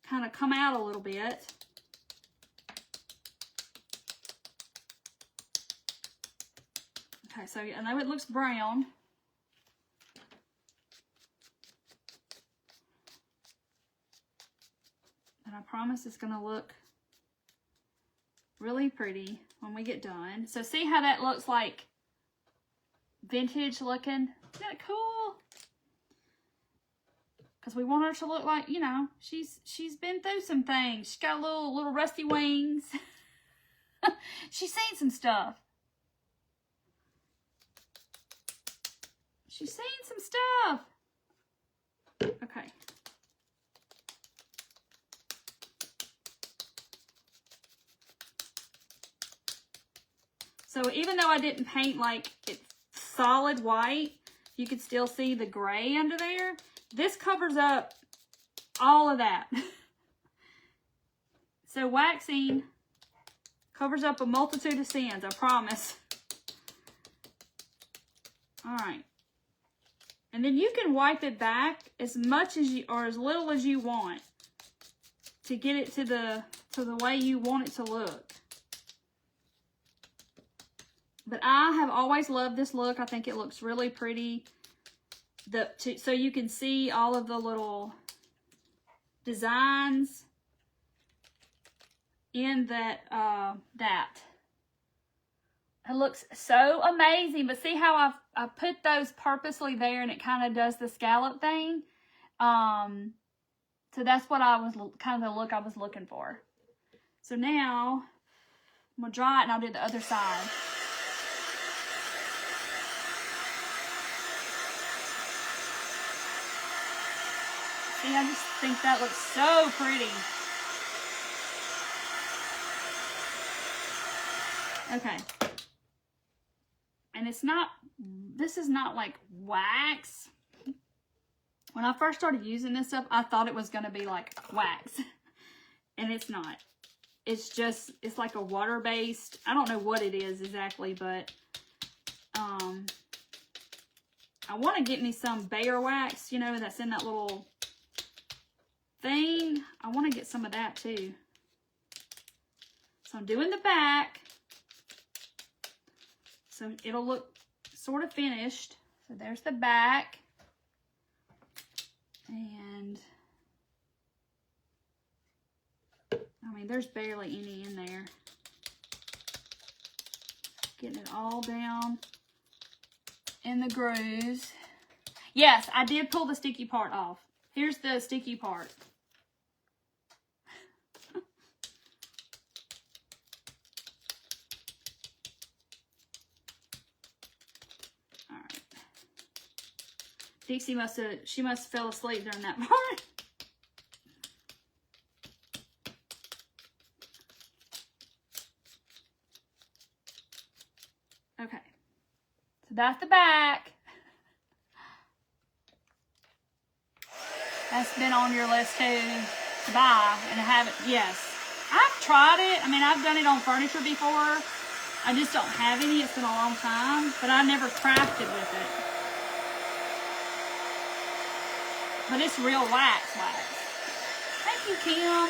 A: kind of come out a little bit. Okay, so I know it looks brown. But I promise it's going to look really pretty when we get done. So see how that looks like vintage looking? Isn't that cool? Because we want her to look like, you know, she's been through some things. She's got little rusty wings. She's seen some stuff. She's seen some stuff. Okay. So even though I didn't paint like it solid white, you could still see the gray under there. This covers up all of that. So waxing covers up a multitude of sins, I promise. All right. And then you can wipe it back as much as you, or as little as you want, to get it to the way you want it to look. But I have always loved this look. I think it looks really pretty. So you can see all of the little designs in that. It looks so amazing. But see how I put those purposely there, and it kind of does the scallop thing. So that's what I was kind of the look I was looking for. So now I'm gonna dry it, and I'll do the other side. See, I just think that looks so pretty. Okay. And it's not, this is not like wax. When I first started using this stuff, I thought it was going to be like wax. And it's not. It's just, it's like a water-based, I don't know what it is exactly, but I want to get me some bear wax, you know, that's in that little thing. I want to get some of that too. So I'm doing the back. So it'll look sort of finished. So there's the back. And I mean, there's barely any in there. Getting it all down in the grooves. Yes, I did pull the sticky part off. Here's the sticky part. All right. Dixie she must have fell asleep during that part. Okay. So that's the back. That's been on your list too to buy, and I haven't. Yes, I've tried it. I mean, I've done it on furniture before. I just don't have any. It's been a long time, but I never crafted with it. But it's real wax. Thank you, Kim.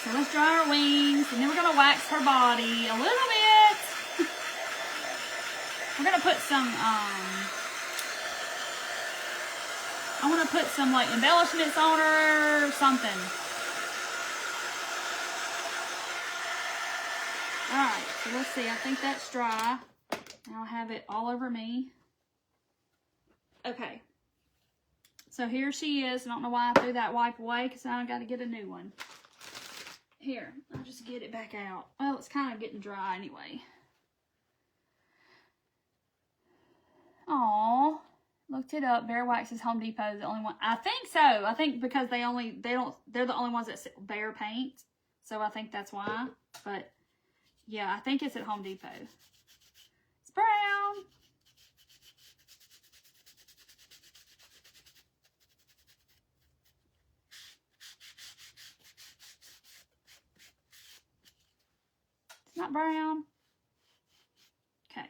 A: So let's dry our wings, and then we're gonna wax her body a little bit. We're gonna put some. I want to put some like embellishments on her or something. Alright, so let's see. I think that's dry. Now I have it all over me. Okay. So here she is. I don't know why I threw that wipe away because now I got to get a new one. Here, I'll just get it back out. Well, it's kind of getting dry anyway. Aww. Looked it up. Bear Wax is Home Depot is the only one. I think so. I think because they're the only ones that sell Bear paint. So I think that's why. But yeah, I think it's at Home Depot. It's brown. It's not brown. Okay.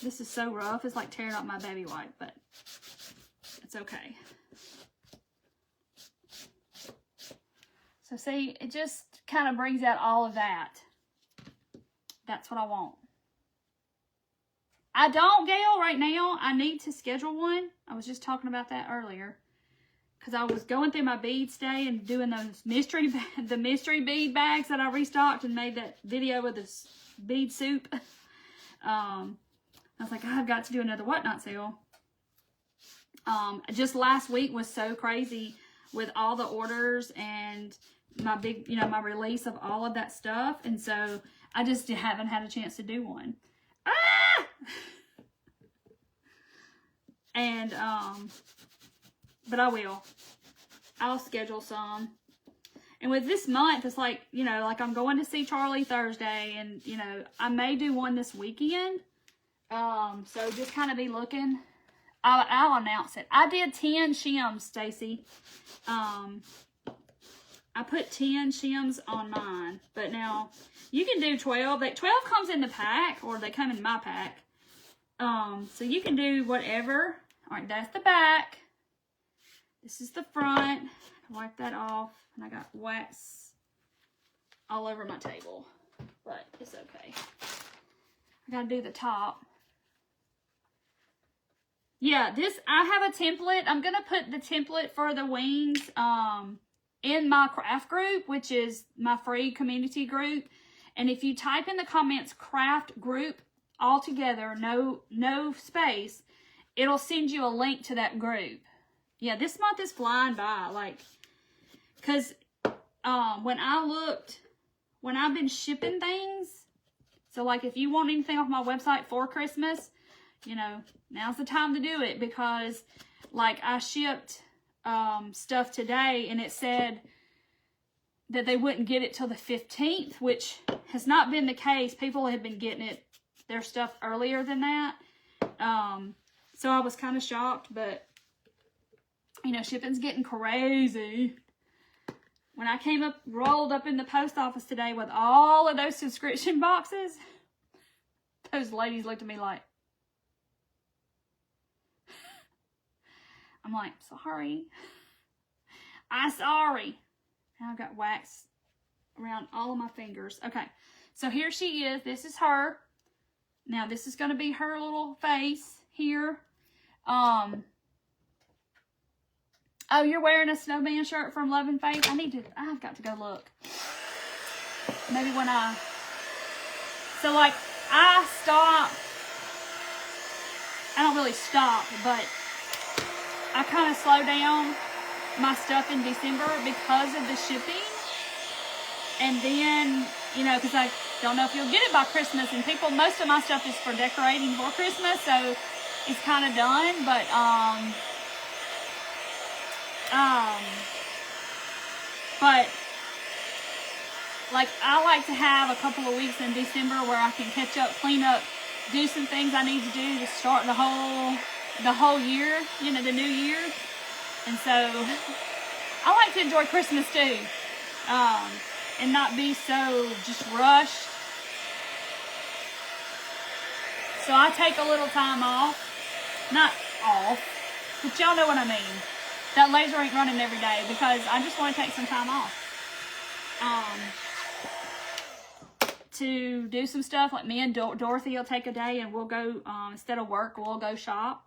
A: This is so rough. It's like tearing up my baby wipe, but it's okay. So see, it just kind of brings out all of that. That's what I want. I don't, Gail, right now. I need to schedule one. I was just talking about that earlier. Because I was going through my beads today and doing those mystery bead bags that I restocked and made that video with this bead soup. I was like, I've got to do another Whatnot sale. Just last week was so crazy with all the orders and my big, my release of all of that stuff. And so I just haven't had a chance to do one. Ah! And, but I will. I'll schedule some. And with this month, it's like, like I'm going to see Charlie Thursday and, I may do one this weekend. So just kind of be looking. I'll announce it. I did 10 shims, Stacy. I put 10 shims on mine, but now you can do 12. 12 comes in the pack, or they come in my pack. So you can do whatever. All right, that's the back. This is the front. Wipe that off, and I got wax all over my table, but it's okay. I gotta do the top. Yeah, I have a template. I'm going to put the template for the wings in my craft group, which is my free community group. And if you type in the comments craft group all together, no space, it'll send you a link to that group. Yeah, this month is flying by. Because when I've been shipping things, so if you want anything off my website for Christmas, now's the time to do it, because I shipped stuff today and it said that they wouldn't get it till the 15th, which has not been the case. People have been getting their stuff earlier than that. So I was kind of shocked, but shipping's getting crazy. When I rolled up in the post office today with all of those subscription boxes, those ladies looked at me like, I'm like, sorry. I'm sorry. Now I've got wax around all of my fingers. Okay, so here she is. This is her. Now this is going to be her little face here. Oh, you're wearing a snowman shirt from Love and Faith? I've got to go look. Maybe when I stop. I don't really stop, but I kind of slow down my stuff in December because of the shipping. And then, because I don't know if you'll get it by Christmas. And most of my stuff is for decorating for Christmas, so it's kind of done. But, I like to have a couple of weeks in December where I can catch up, clean up, do some things I need to do to start the whole year, the new year. And so I like to enjoy Christmas too, and not be so just rushed. So I take a little time off, not off, but y'all know what I mean. That laser ain't running every day because I just want to take some time off. To do some stuff, like me and Dorothy will take a day and we'll go, instead of work, we'll go shop.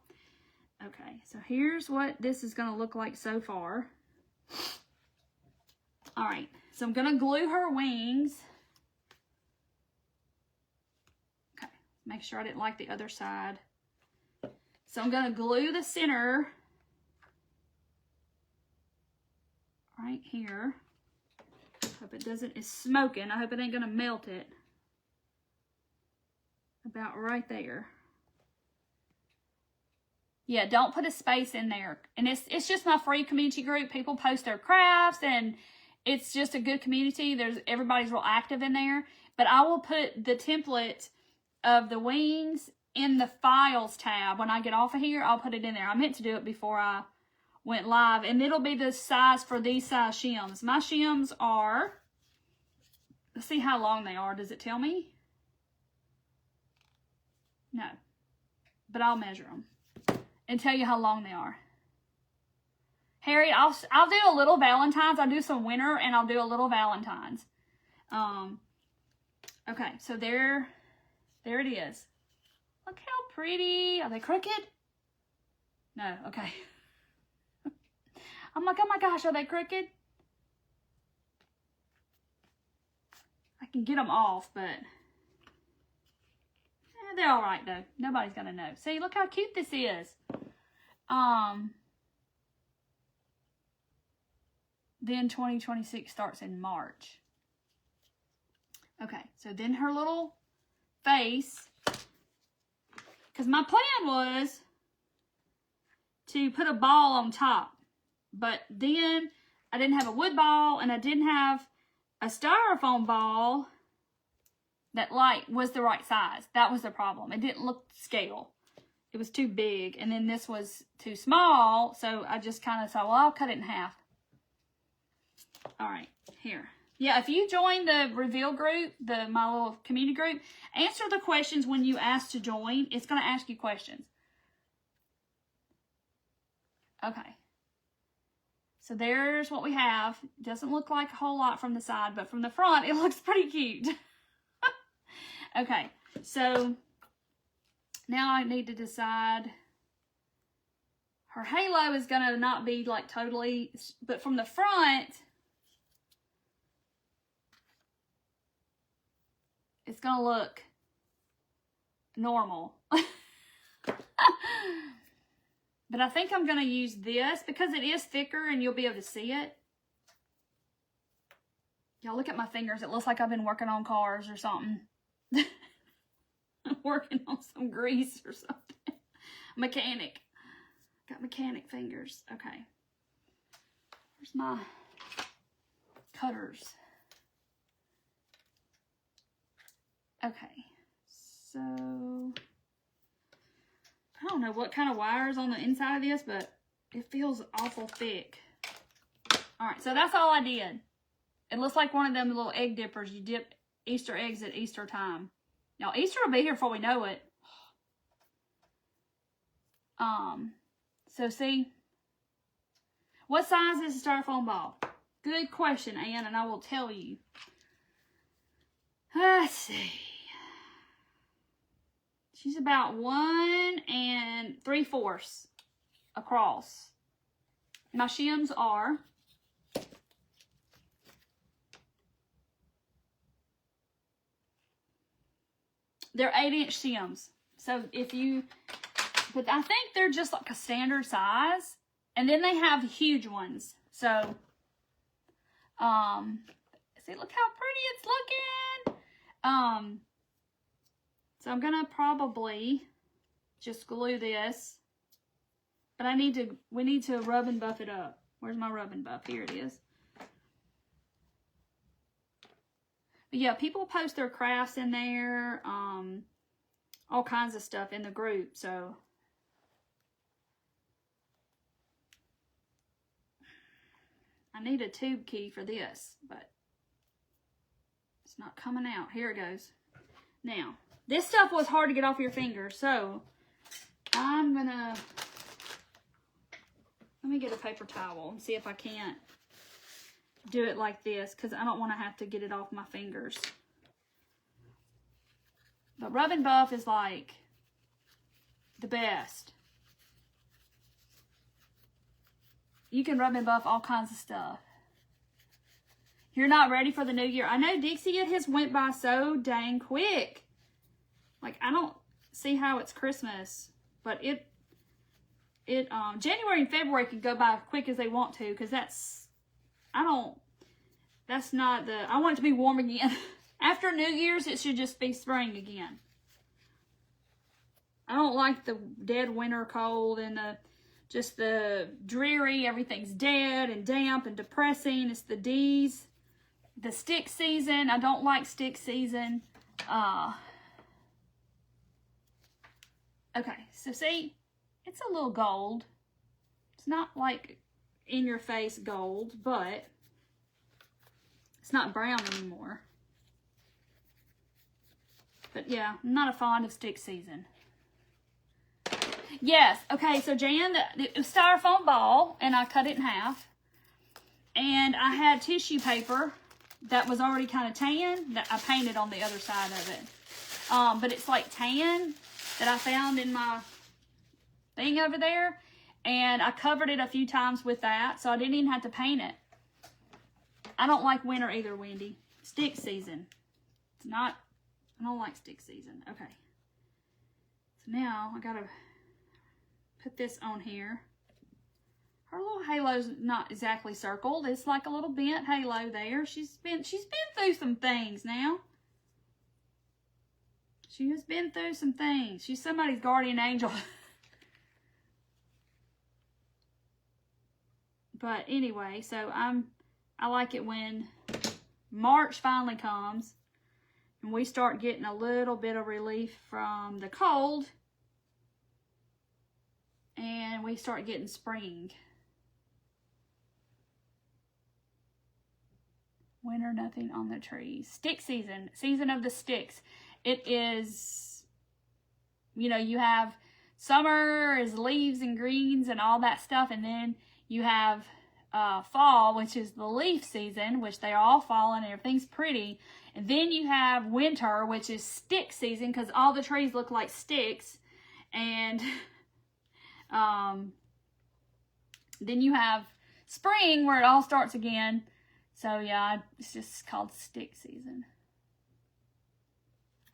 A: Okay, so here's what this is going to look like so far. All right, so I'm going to glue her wings. Okay, make sure I didn't like the other side. So I'm going to glue the center right here. Hope it doesn't, it's smoking. I hope it ain't going to melt it. about right there. Yeah, don't put a space in there. And it's just my free community group. People post their crafts, and it's just a good community. Everybody's real active in there. But I will put the template of the wings in the files tab. When I get off of here, I'll put it in there. I meant to do it before I went live. And it'll be the size for these size shims. My shims are, let's see how long they are. Does it tell me? No. But I'll measure them and tell you how long they are. Harriet, I'll do a little Valentine's. I'll do some winter, and I'll do a little Valentine's. Okay, so there it is. Look how pretty. Are they crooked? No, okay. I'm like, oh my gosh, are they crooked? I can get them off, but they're all right though. Nobody's gonna know. See, look how cute this is. Then 2026 starts in March. Okay, so then her little face, because my plan was to put a ball on top, but then I didn't have a wood ball, and I didn't have a styrofoam ball that was the right size. That was the problem. It didn't look scale. It was too big, and then this was too small, so I just kind of thought, well, I'll cut it in half. All right, here. Yeah, if you join the reveal group, my little community group, answer the questions when you ask to join. It's going to ask you questions. Okay. So there's what we have. It doesn't look like a whole lot from the side, but from the front, it looks pretty cute. Okay, so now I need to decide. Her halo is going to not be like totally, but from the front, it's going to look normal. But I think I'm going to use this because it is thicker and you'll be able to see it. Y'all look at my fingers. It looks like I've been working on cars or something. I'm working on some grease or something. Mechanic. Got mechanic fingers. Okay. Where's my cutters? Okay. So, I don't know what kind of wire is on the inside of this, but it feels awful thick. Alright, so that's all I did. It looks like one of them little egg dippers. You dip Easter eggs at Easter time. Now, Easter will be here before we know it. So see, what size is a styrofoam ball? Good question, Ann, and I will tell you. Let's see. She's about 1 3/4 across. My shims are they're 8-inch shims. So if you, but I think they're just like a standard size. And then they have huge ones. So, see, look how pretty it's looking. So I'm gonna probably just glue this. But we need to rub and buff it up. Where's my rub and buff? Here it is. But yeah, people post their crafts in there, all kinds of stuff in the group, so. I need a tube key for this, but it's not coming out. Here it goes. Now, this stuff was hard to get off your fingers, so I'm gonna, let me get a paper towel and see if I can't do it like this, because I don't want to have to get it off my fingers. But rub and buff is like the best. You can rub and buff all kinds of stuff. You're not ready for the new year. I know, Dixie, it has went by so dang quick. Like, I don't see how it's Christmas, but January and February can go by quick as they want to, because I want it to be warm again. After New Year's, it should just be spring again. I don't like the dead winter cold and just the dreary, everything's dead and damp and depressing. It's the D's. The stick season, I don't like stick season. Okay, so see, it's a little gold. It's not like in your face gold, but it's not brown anymore. But yeah, I'm not a fond of stick season. Yes, okay, so Jan, it was styrofoam ball, and I cut it in half. And I had tissue paper that was already kind of tan that I painted on the other side of it. But it's like tan that I found in my thing over there. And I covered it a few times with that, so I didn't even have to paint it. I don't like winter either, Wendy. Stick season. It's not, I don't like stick season. Okay. So now I gotta put this on here. Her little halo's not exactly circled. It's like a little bent halo there. She's been through some things now. She has been through some things. She's somebody's guardian angel. But anyway, so I like it when March finally comes and we start getting a little bit of relief from the cold and we start getting spring. Winter, nothing on the trees. Stick season, season of the sticks. It is, you know, you have summer is leaves and greens and all that stuff, and then you have fall, which is the leaf season, which they're all falling and everything's pretty. And then you have winter, which is stick season, because all the trees look like sticks. And then you have spring, where it all starts again. So yeah, it's just called stick season.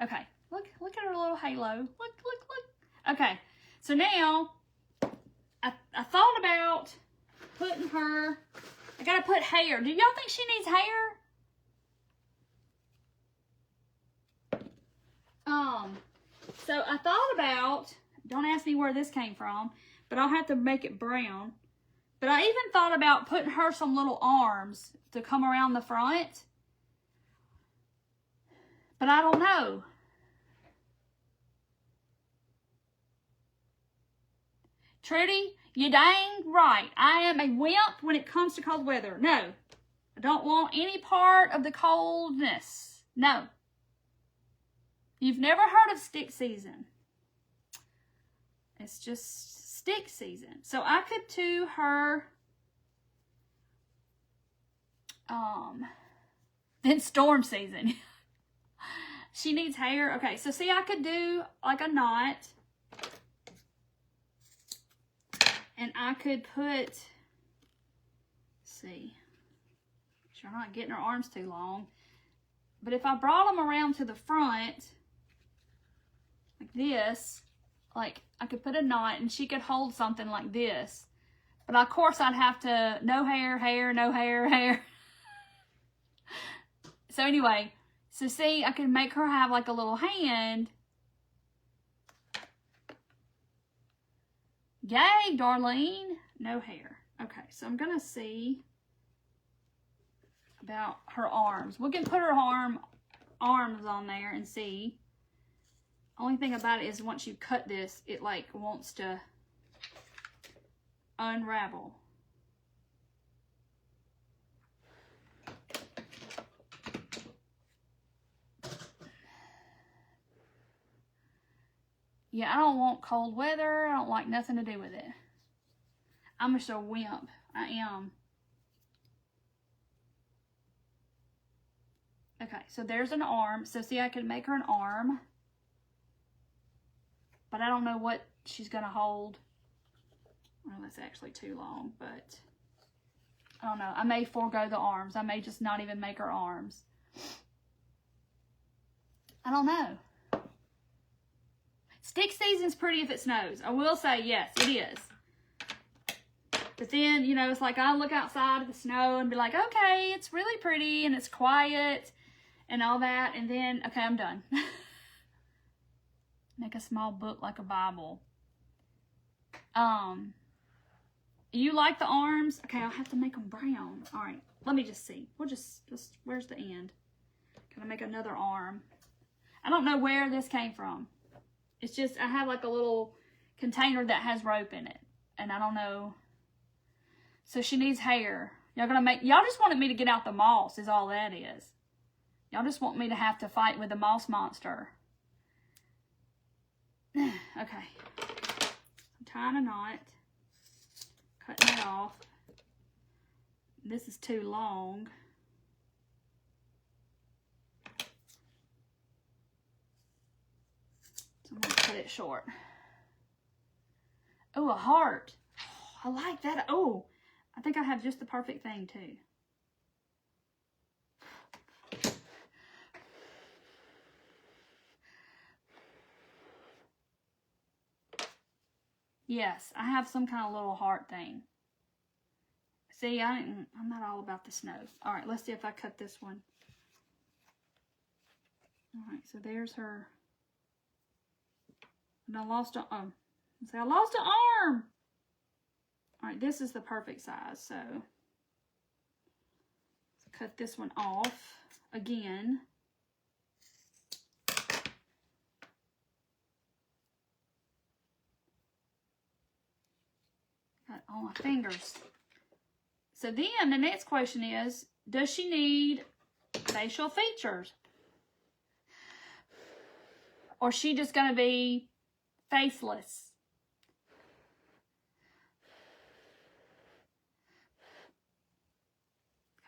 A: Okay, look at her little halo. Look. Okay, so now I thought about putting her, I gotta put hair. Do y'all think she needs hair? So I thought about, don't ask me where this came from, but I'll have to make it brown. But I even thought about putting her some little arms to come around the front. But I don't know. Trudy, you dang right. I am a wimp when it comes to cold weather. No. I don't want any part of the coldness. No. You've never heard of stick season. It's just stick season. So I could do her then storm season. She needs hair. Okay, so see, I could do like a knot. And I could put, let's see, sure I'm not getting her arms too long. But if I brought them around to the front, like this, like I could put a knot and she could hold something like this. But of course I'd have to, no hair, no hair. So anyway, so see, I could make her have like a little hand. Yay, Darlene. No hair. Okay, so I'm going to see about her arms. We can put her arms on there and see. Only thing about it is once you cut this, it like wants to unravel. Yeah, I don't want cold weather. I don't like nothing to do with it. I'm just a wimp. I am. Okay, so there's an arm. So see, I can make her an arm. But I don't know what she's going to hold. Well, that's actually too long, but I don't know. I may forego the arms. I may just not even make her arms. I don't know. Stick season's pretty if it snows. I will say, yes, it is. But then, you know, it's like I look outside of the snow and be like, okay, it's really pretty and it's quiet and all that. And then, okay, I'm done. Make a small book like a Bible. You like the arms? Okay, I'll have to make them brown. All right, let me just see. We'll just where's the end? Can I make another arm? I don't know where this came from. It's just, I have like a little container that has rope in it. And I don't know. So she needs hair. Y'all just wanted me to get out the moss is all that is. Y'all just want me to have to fight with the moss monster. Okay. I'm tying a knot. Cutting it off. This is too long. So I'm going to cut it short. Oh, a heart. Oh, I like that. Oh, I think I have just the perfect thing too. Yes, I have some kind of little heart thing. See, I'm not all about the snow. All right, let's see if I cut this one. All right, so there's her. And I lost an arm. See, I lost an arm. All right, this is the perfect size. So let's cut this one off again. Got all my fingers. So then the next question is, does she need facial features? Or is she just going to be faceless?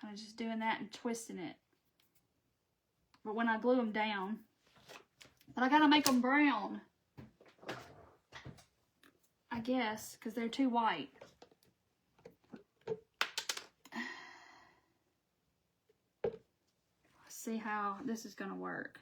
A: Kind of just doing that and twisting it. But when I glue them down, but I got to make them brown. I guess, because they're too white. Let's see how this is going to work.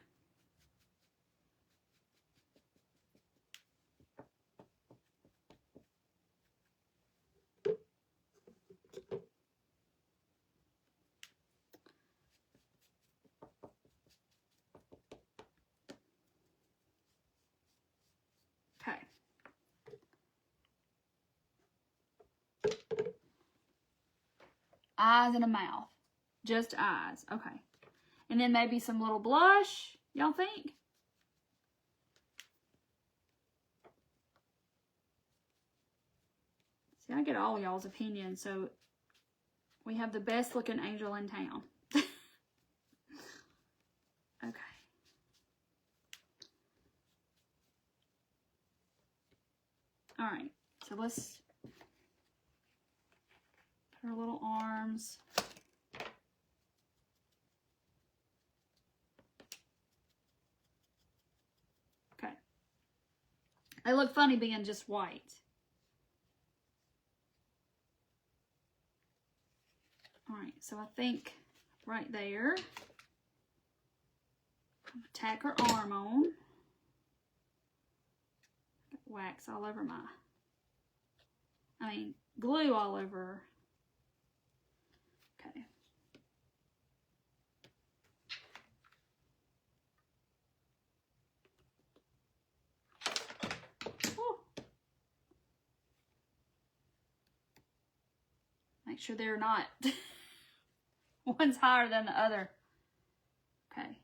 A: Okay. Eyes and a mouth. Just eyes. Okay. And then maybe some little blush, y'all think? See, I get all y'all's opinions, so we have the best looking angel in town. Okay. All right, so let's put her little arms. Okay. They look funny being just white. All right, so I think right there, I'm gonna tack her arm on. Got wax all over glue all over her. Okay. Whew. Make sure they're not one's higher than the other. Okay.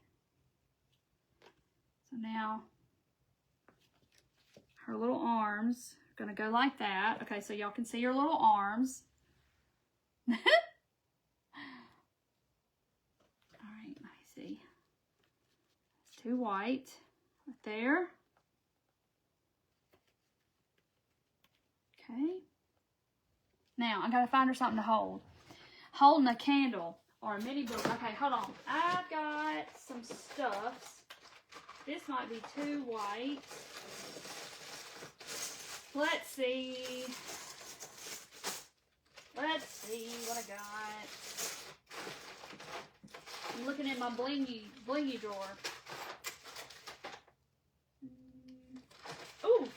A: So now her little arms are gonna go like that. Okay, so y'all can see her little arms. All right, let me see. It's too white. Right there. Okay. Now I gotta find her something to hold. Holding a candle or a mini book. Okay, hold on. I've got some stuffs. This might be too white. Let's see. Let's see what I got. I'm looking in my blingy drawer. Ooh,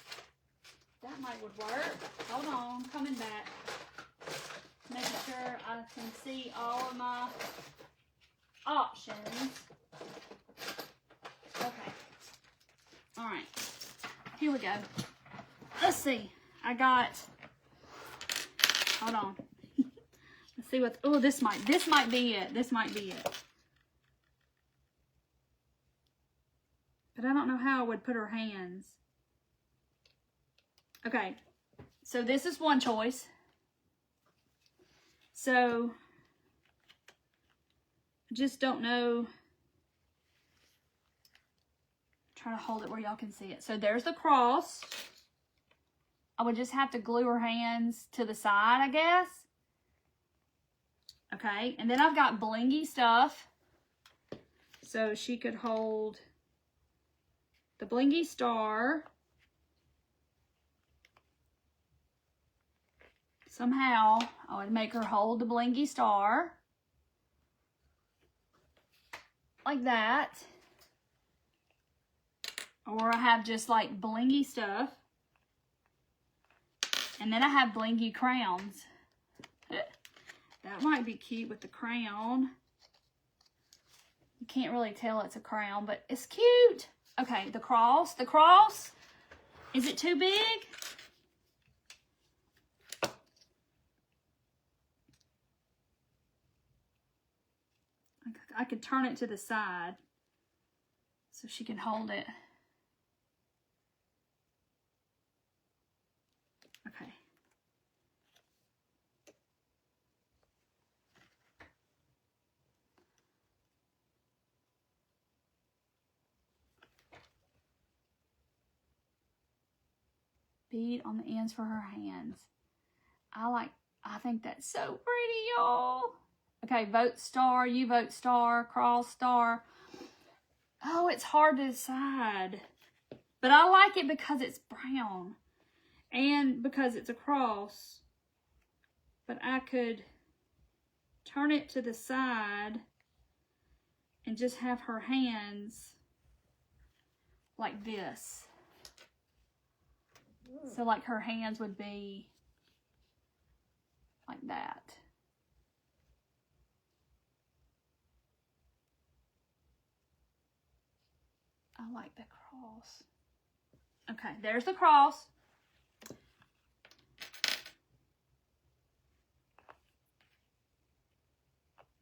A: that might would work. Hold on, coming back. Making sure I can see all of my options. Okay. All right. here we go. Let's see. I got, hold on. Let's see what, oh, this might be it. This might be it. But I don't know how I would put her hands. Okay. So this is one choice. So, I just don't know. Try to hold it where y'all can see it. So there's the cross. I would just have to glue her hands to the side, I guess. Okay, and then I've got blingy stuff. So she could hold the blingy star. Somehow, I would make her hold the blingy star. Like that. Or I have just like blingy stuff. And then I have blingy crowns. That might be cute with the crown. You can't really tell it's a crown, but it's cute. Okay, the cross. The cross. Is it too big? I could turn it to the side so she can hold it. Okay. Bead on the ends for her hands. I think that's so pretty, y'all. Okay, vote star, you vote star, cross star. Oh, it's hard to decide. But I like it because it's brown. And because it's a cross. But I could turn it to the side and just have her hands like this. So like her hands would be like that. I like the cross. Okay, there's the cross.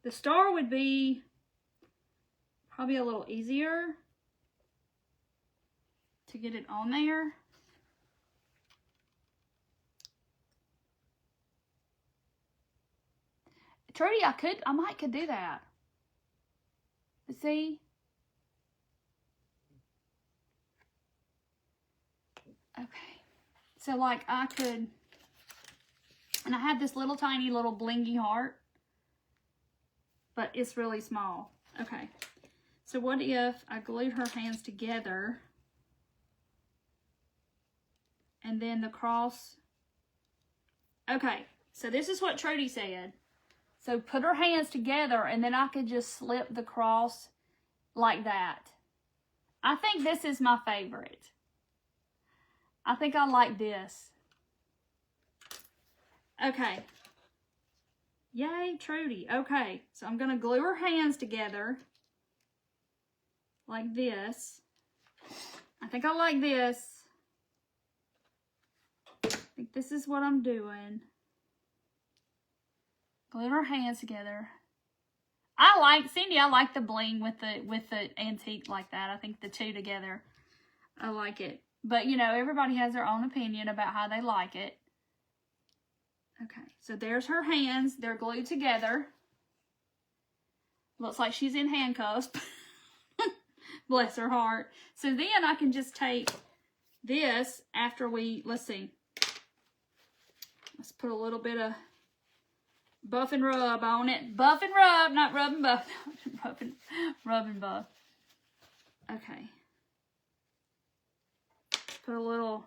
A: The star would be probably a little easier to get it on there. Trudy, I might could do that. But see? Okay. So like I could, and I have this little tiny little blingy heart, but it's really small. Okay. So what if I glued her hands together and then the cross? Okay. So this is what Trudy said. So put her hands together and then I could just slip the cross like that. I think this is my favorite. I think I like this. Okay. Yay, Trudy. Okay, so I'm going to glue her hands together like this. I think I like this. I think this is what I'm doing. Glue her hands together. Cindy, I like the bling with the antique like that. I think the two together, I like it. But, you know, everybody has their own opinion about how they like it. Okay, so there's her hands. They're glued together. Looks like she's in handcuffs. Bless her heart. So then I can just take this after we, let's see. Let's put a little bit of buff and rub on it. Buff and rub, not rub and buff. Rub and buff. Okay. Put a little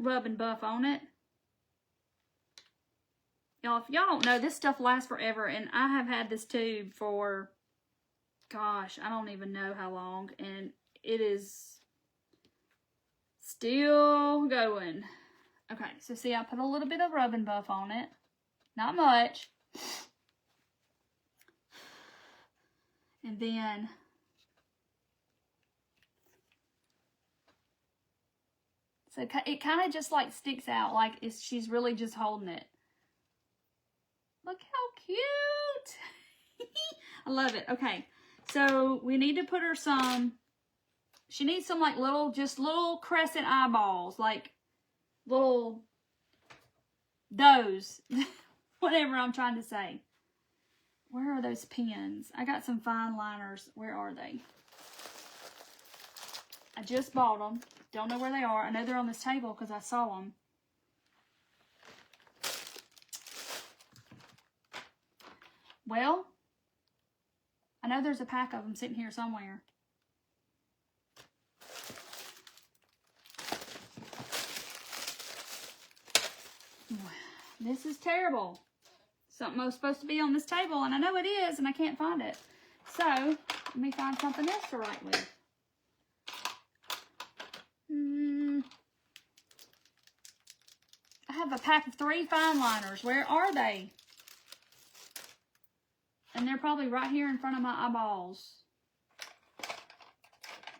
A: rub and buff on it. Y'all, if y'all don't know, this stuff lasts forever, and I have had this tube for, gosh, I don't even know how long, and it is still going. Okay, so see, I put a little bit of rub and buff on it. Not much. And then So it kind of just like sticks out like she's really just holding it. Look how cute. I love it. Okay, so we need to put her some, she needs some like little crescent eyeballs, like little, those, whatever I'm trying to say. Where are those pens? I got some fine liners. Where are they? I just bought them. Don't know where they are. I know they're on this table because I saw them. Well, I know there's a pack of them sitting here somewhere. This is terrible. Something was supposed to be on this table, and I know it is, and I can't find it. So, let me find something else to write with. I have a pack of 3 fine liners. Where are they? And they're probably right here in front of my eyeballs.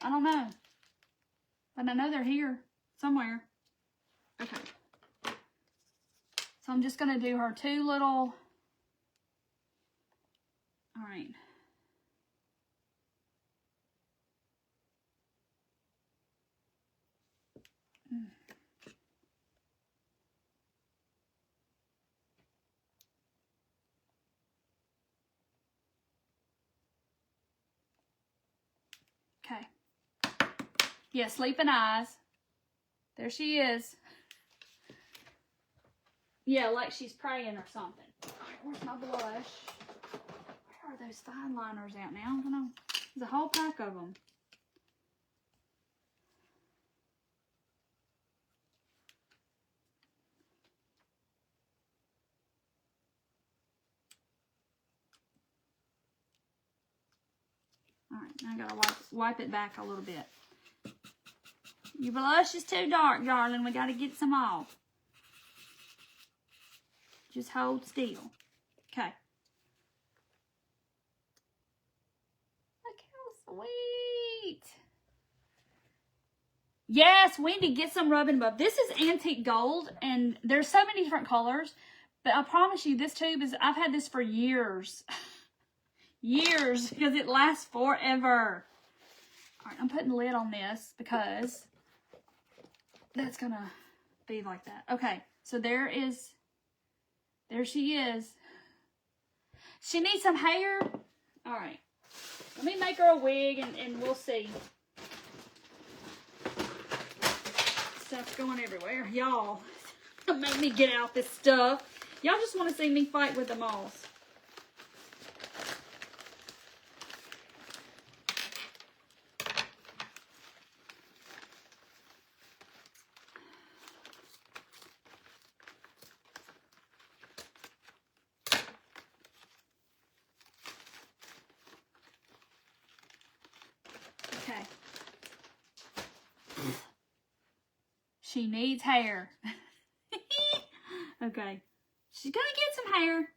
A: I don't know. But I know they're here somewhere. Okay. So I'm just going to do her 2 little... All right. Okay. Yeah, sleeping eyes. There she is. Yeah, like she's praying or something. All right, where's my blush? Where are those fine liners at now? I don't know. There's a whole pack of them. All right, now I gotta wipe it back a little bit. Your blush is too dark, darling. We gotta get some off. Just hold still. Okay. Look how sweet. Yes, Wendy, get some rubbing bub. This is antique gold, and there's so many different colors. But I promise you, this tube is, I've had this for years. Years, because it lasts forever. All right, I'm putting the lid on this because that's going to be like that. Okay, so there she is. She needs some hair. All right, let me make her a wig and we'll see. Stuff's going everywhere. Y'all, make me get out this stuff. Y'all just want to see me fight with the moths. Okay. She needs hair. Okay. She's gonna get some hair.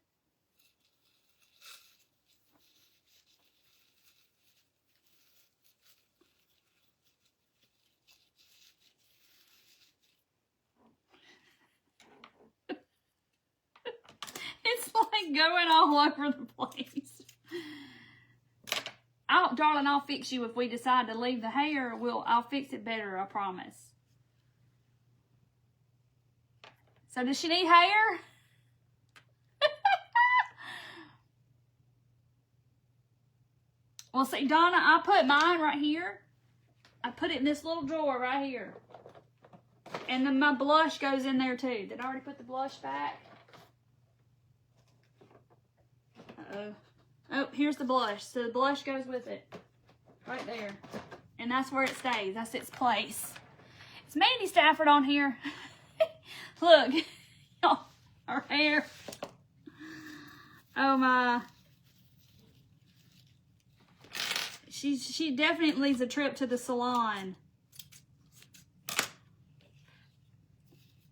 A: It's like going all over the place. Darling, I'll fix you if we decide to leave the hair. I'll fix it better, I promise. So does she need hair? Well, see, Donna, I put mine right here. I put it in this little drawer right here. And then my blush goes in there too. Did I already put the blush back? Uh-oh. Oh, here's the blush. So the blush goes with it. Right there. And that's where it stays. That's its place. It's Mandy Stafford on here. Look. Her hair. Oh my. She definitely needs a trip to the salon.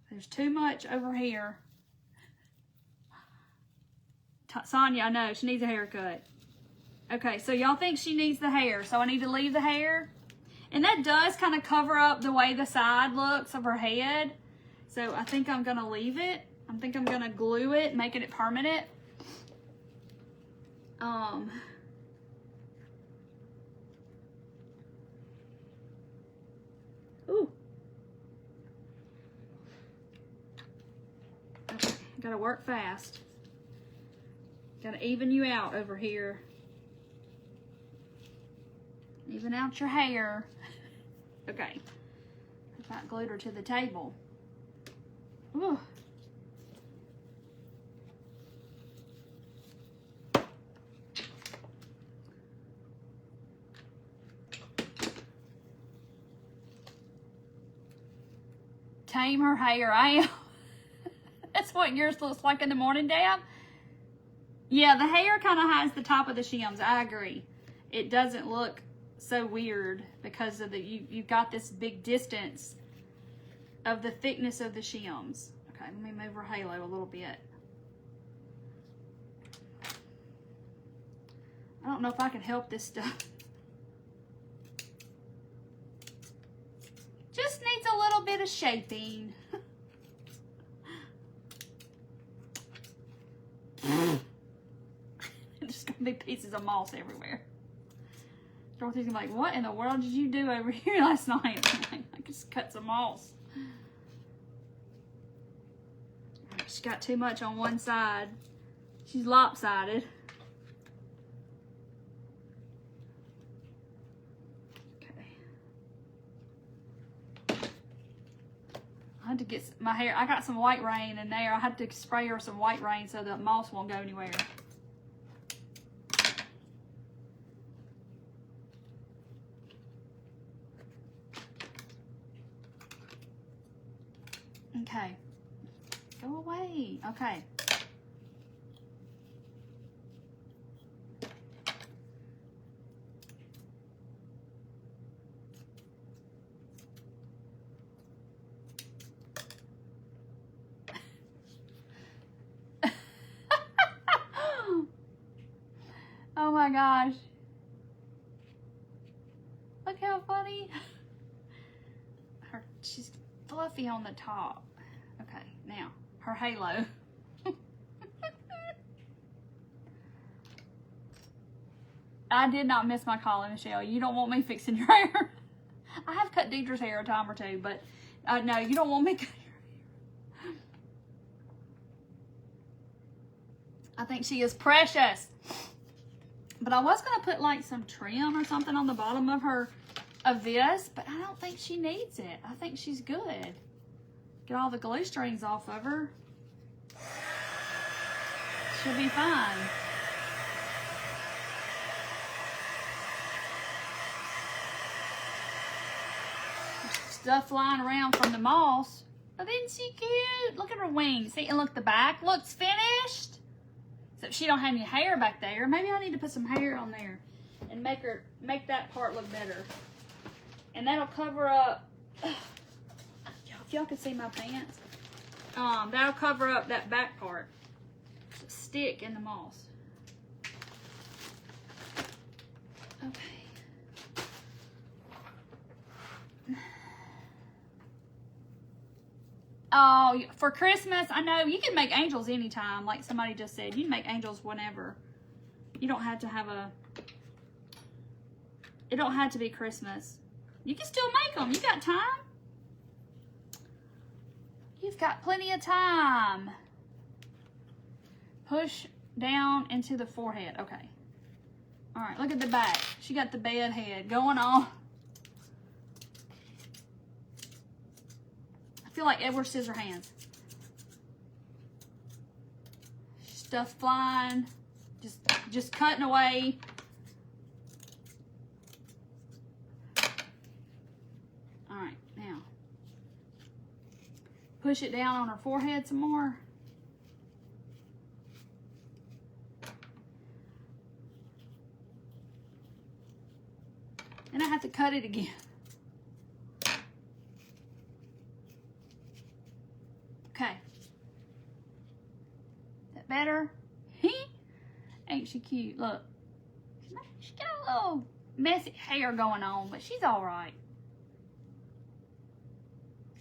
A: There's too much over here. Sonia, I know, she needs a haircut. Okay, so y'all think she needs the hair, so I need to leave the hair. And that does kind of cover up the way the side looks of her head. So I think I'm going to leave it. I think I'm going to glue it, making it permanent. Ooh. Okay, gotta work fast. Gotta even you out over here. Even out your hair. Okay. I got glued her to the table. Ooh. Tame her hair. I am. That's what yours looks like in the morning, Deb. Yeah, the hair kind of hides the top of the shims. I agree. It doesn't look so weird because of the you've got this big distance of the thickness of the shims. Okay, let me move her halo a little bit. I don't know if I can help this stuff. Just needs a little bit of shaping. There's gonna be pieces of moss everywhere. Dorothy's gonna be like, what in the world did you do over here last night? I'm like, I just cut some moss. She's got too much on one side. She's lopsided. I had to get my hair, I got some white rain in there. I had to spray her some white rain so the moss won't go anywhere. Okay. Go away. Okay. Oh my gosh. Look how funny. She's fluffy on the top. Okay, now her halo. I did not miss my calling, Michelle. You don't want me fixing your hair. I have cut Deidre's hair a time or two, but no, you don't want me cutting your hair. I think she is precious. But I was going to put like some trim or something on the bottom of this, but I don't think she needs it. I think she's good. Get all the glue strings off of her. She'll be fine. Stuff flying around from the moss. But isn't she cute? Look at her wings. See, and look, the back looks finished. Except she don't have any hair back there. Maybe I need to put some hair on there and make that part look better. And that'll cover up. If y'all can see my pants, that'll cover up that back part. Stick in the moss. Okay. Oh, for Christmas, I know you can make angels anytime. Like somebody just said, you can make angels whenever. You don't have to have it don't have to be Christmas. You can still make them. You got time. You've got plenty of time. Push down into the forehead. Okay. All right, look at the back. She got the bed head going on. I feel like Edward Scissorhands. Stuff flying. Just cutting away. All right, now. Push it down on her forehead some more. And I have to cut it again. Okay. Is that better? Ain't she cute? Look. She got a little messy hair going on, but she's all right.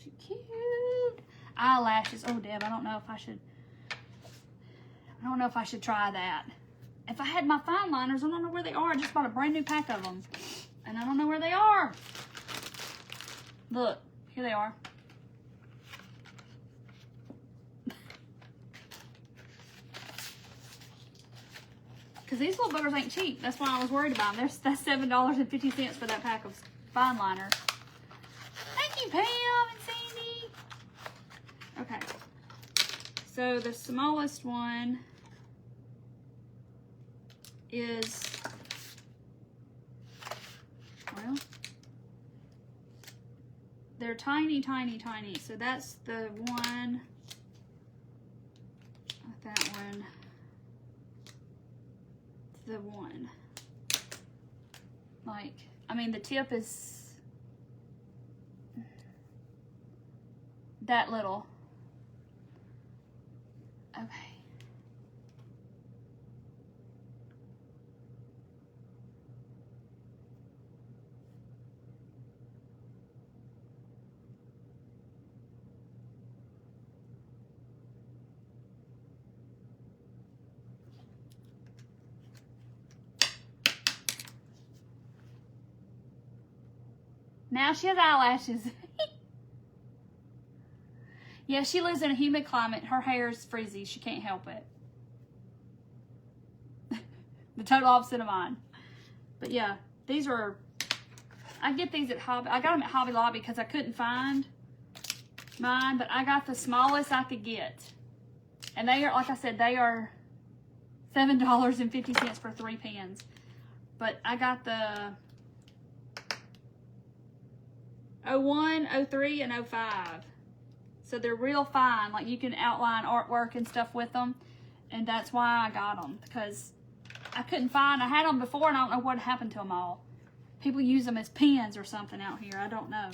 A: she cute? Eyelashes. Oh, Deb, I don't know if I should try that. If I had my fine liners, I don't know where they are. I just bought a brand new pack of them. And I don't know where they are. Look, here they are. Because these little buggers ain't cheap. That's why I was worried about them. That's $7.50 for that pack of fine liners. Thank you, Pam and Sandy. Okay. So the smallest one is, well, they're tiny, tiny, tiny. So that's the one, that one, the one. Like, I mean, the tip is that little. Okay. Now she has eyelashes. Yeah, she lives in a humid climate. Her hair is frizzy. She can't help it. The total opposite of mine. But yeah, these are, I get these at Hobby. I got them at Hobby Lobby because I couldn't find mine, but I got the smallest I could get. And they are, like I said, they are $7.50 for 3 pans. But I got the 01, 03, and 05. So they're real fine. Like you can outline artwork and stuff with them. And that's why I got them. Because I couldn't find, I had them before and I don't know what happened to them all. People use them as pens or something out here. I don't know.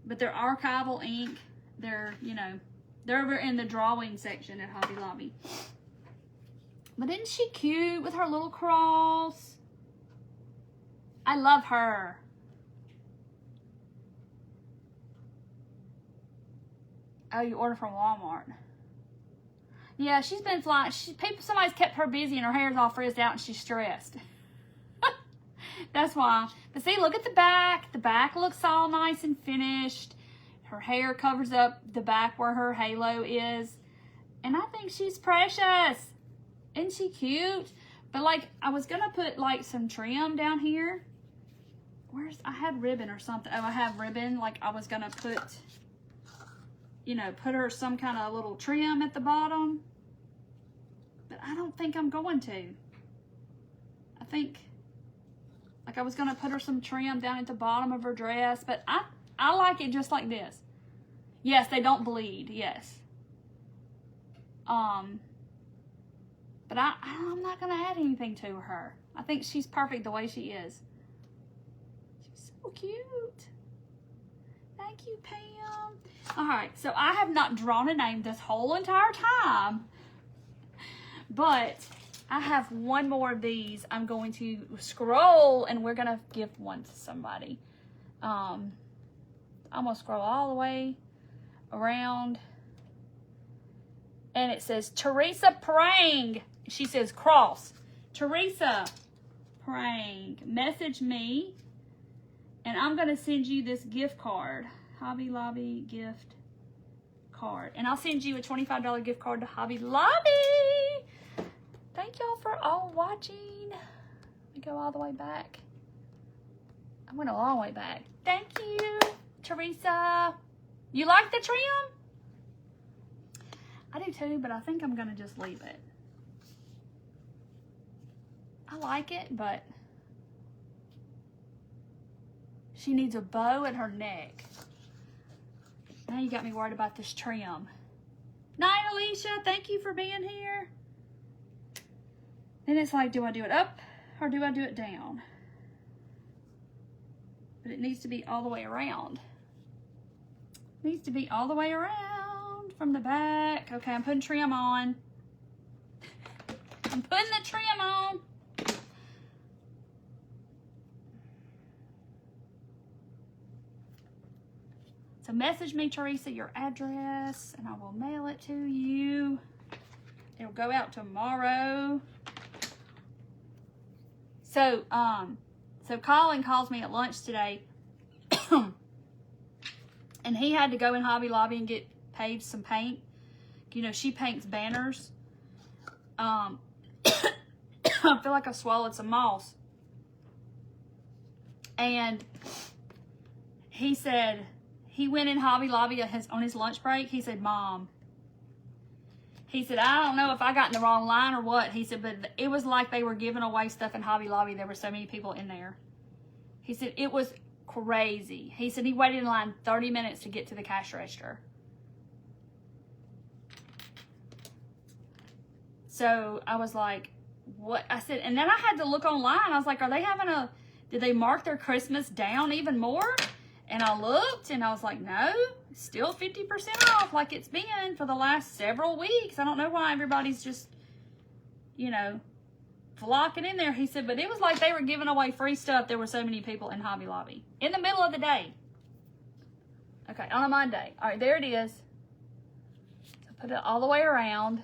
A: But they're archival ink. They're, you know, they're over in the drawing section at Hobby Lobby. But isn't she cute with her little cross? I love her. Oh, you order from Walmart. Yeah, she's been flying. Somebody's kept her busy and her hair's all frizzed out and she's stressed. That's why. But see, look at the back. The back looks all nice and finished. Her hair covers up the back where her halo is. And I think she's precious. Isn't she cute? But like, I was going to put like some trim down here. I had ribbon or something. Oh, I have ribbon. Like I was going to put, you know, put her some kind of little trim at the bottom. But I don't think I'm going to. I think, like I was going to put her some trim down at the bottom of her dress. But I like it just like this. Yes, they don't bleed. Yes. But I'm not going to add anything to her. I think she's perfect the way she is. She's so cute. Thank you, Pam. All right, so I have not drawn a name this whole entire time. But I have one more of these. I'm going to scroll and we're going to give one to somebody. I'm going to scroll all the way around. And it says, Teresa Prang. She says, cross. Teresa Prang, message me. And I'm going to send you this gift card. Hobby Lobby gift card. And I'll send you a $25 gift card to Hobby Lobby. Thank y'all for all watching. Let me go all the way back. I went a long way back. Thank you, Teresa. You like the trim? I do too, but I think I'm going to just leave it. I like it, but she needs a bow at her neck. Now you got me worried about this trim. Night, Alicia. Thank you for being here. Then it's like, do I do it up or do I do it down? But it needs to be all the way around. It needs to be all the way around from the back. Okay, I'm putting trim on. I'm putting the trim on. So message me, Teresa, your address, and I will mail it to you. It'll go out tomorrow. So, so Colin calls me at lunch today, and he had to go in Hobby Lobby and get Paige some paint. You know, she paints banners. I feel like I swallowed some moss. And he said, he went in Hobby Lobby on his lunch break. He said, Mom, he said, I don't know if I got in the wrong line or what. He said, but it was like they were giving away stuff in Hobby Lobby. There were so many people in there. He said, it was crazy. He said he waited in line 30 minutes to get to the cash register. So I was like, what? I said, and then I had to look online. I was like, are they having did they mark their Christmas down even more? And I looked and I was like, no, still 50% off like it's been for the last several weeks. I don't know why everybody's just, you know, flocking in there. He said, but it was like they were giving away free stuff. There were so many people in Hobby Lobby in the middle of the day. Okay, on a Monday. All right, there it is. So put it all the way around.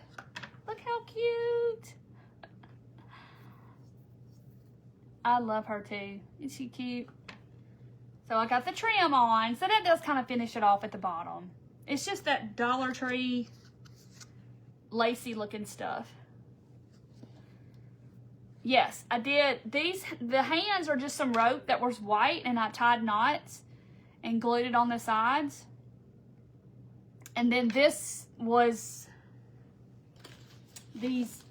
A: Look how cute. I love her too. Isn't she cute? So I got the trim on. So that does kind of finish it off at the bottom. It's just that Dollar Tree lacy looking stuff. Yes, I did. The hands are just some rope that was white and I tied knots and glued it on the sides. And then this was these,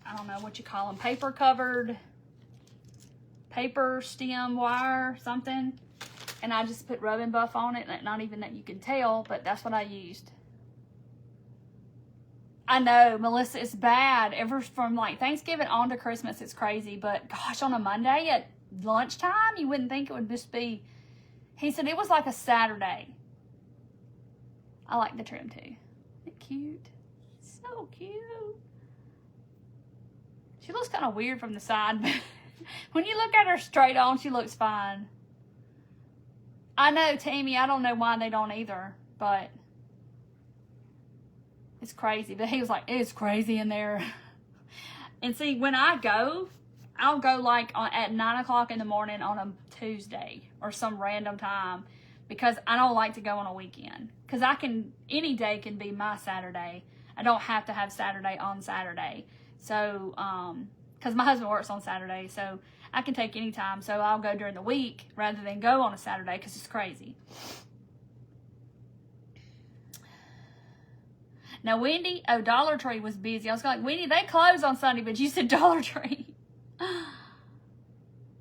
A: I don't know what you call them, paper covered, paper stem wire, something. And I just put rub and buff on it. Not even that you can tell, but that's what I used. I know, Melissa, it's bad. Ever from like Thanksgiving on to Christmas, it's crazy. But gosh, on a Monday at lunchtime, you wouldn't think it would just be. He said it was like a Saturday. I like the trim too. Isn't it cute? So cute. She looks kind of weird from the side, but when you look at her straight on, she looks fine. I know, Tammy, I don't know why they don't either, but it's crazy. But he was like, it's crazy in there. And see, when I go, I'll go like at 9 o'clock in the morning on a Tuesday or some random time because I don't like to go on a weekend. Because any day can be my Saturday. I don't have to have Saturday on Saturday. So, because my husband works on Saturday, so I can take any time. So I'll go during the week rather than go on a Saturday because it's crazy. Now, Wendy, Dollar Tree was busy. I was like, Wendy, they close on Sunday, but you said Dollar Tree.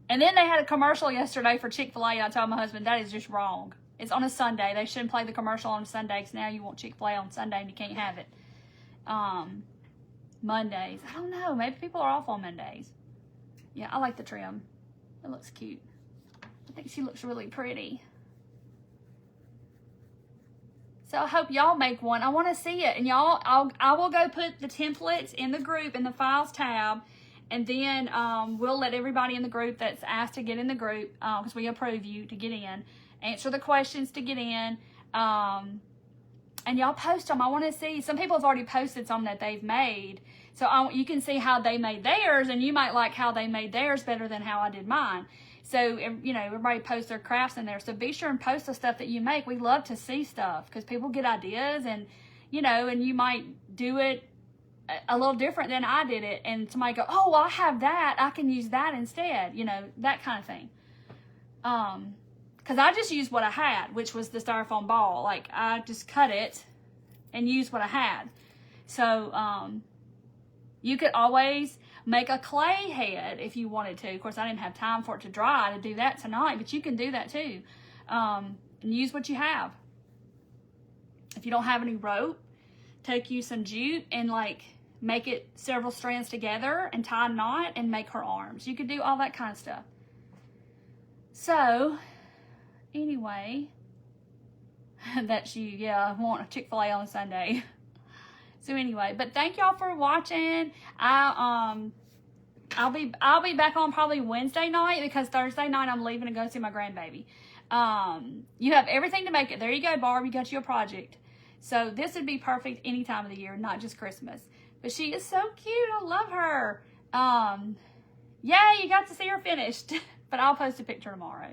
A: And then they had a commercial yesterday for Chick-fil-A. I told my husband, that is just wrong. It's on a Sunday. They shouldn't play the commercial on a Sunday because now you want Chick-fil-A on Sunday and you can't have it. Mondays. I don't know. Maybe people are off on Mondays. Yeah, I like the trim. It looks cute. I think she looks really pretty. So I hope y'all make one. I want to see it. And y'all, I will go put the templates in the group in the files tab. And then we'll let everybody in the group that's asked to get in the group, because we approve you to get in, answer the questions to get in. And y'all post them. I want to see. Some people have already posted some that they've made. So you can see how they made theirs, and you might like how they made theirs better than how I did mine. So, you know, everybody posts their crafts in there. So be sure and post the stuff that you make. We love to see stuff because people get ideas and, you know, and you might do it a little different than I did it. And somebody go, oh, well, I have that. I can use that instead. You know, that kind of thing. Because I just used what I had, which was the styrofoam ball. Like, I just cut it and used what I had. So, you could always make a clay head if you wanted to. Of course, I didn't have time for it to dry to do that tonight, but you can do that too. And use what you have. If you don't have any rope, take you some jute and like make it several strands together and tie a knot and make her arms. You could do all that kind of stuff. So, anyway, that's you. Yeah, I want a Chick-fil-A on Sunday. So anyway, but thank y'all for watching. I'll be back on probably Wednesday night because Thursday night I'm leaving to go see my grandbaby. You have everything to make it. There you go, Barb. You got your project. So this would be perfect any time of the year, not just Christmas. But she is so cute. I love her. Yay, you got to see her finished. But I'll post a picture tomorrow.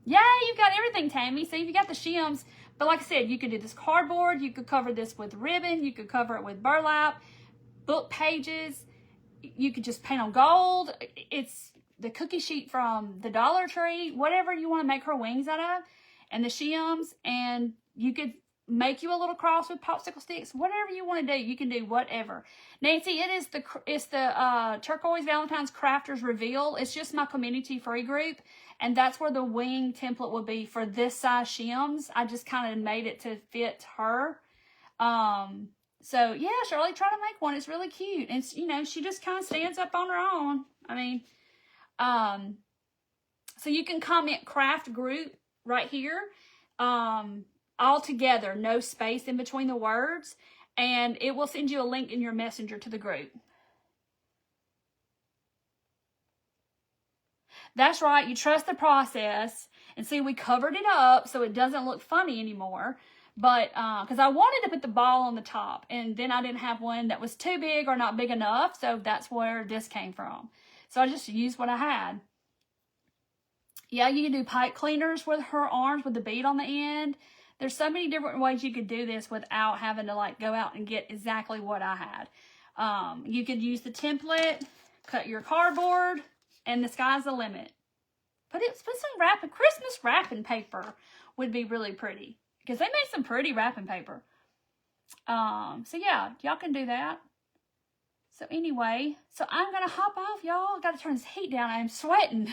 A: Yeah, you've got everything, Tammy. See, you got the shims. But like I said, you could do this cardboard. You could cover this with ribbon. You could cover it with burlap, book pages. You could just paint on gold. It's the cookie sheet from the Dollar Tree, whatever you want to make her wings out of, and the shims. And you could make you a little cross with popsicle sticks. Whatever you want to do, you can do whatever. Nancy, it's the Turquoise Valentine's Crafters Reveal. It's just my community free group, and that's where the wing template will be for this size shims. I just kind of made it to fit her. So yeah, Shirley, try to make one. It's really cute. And you know, she just kind of stands up on her own. I mean, so you can comment craft group right here. All together, no space in between the words, and it will send you a link in your messenger to the group. That's right, you trust the process. And see, we covered it up so it doesn't look funny anymore. But, because I wanted to put the ball on the top, and then I didn't have one that was too big or not big enough, so that's where this came from. So I just used what I had. Yeah, you can do pipe cleaners with her arms with the bead on the end. There's so many different ways you could do this without having to like go out and get exactly what I had. You could use the template, cut your cardboard, and the sky's the limit. Put some Christmas wrapping paper would be really pretty, because they make some pretty wrapping paper. So yeah, y'all can do that. So anyway, so I'm gonna hop off, y'all. Got to turn this heat down. I'm sweating.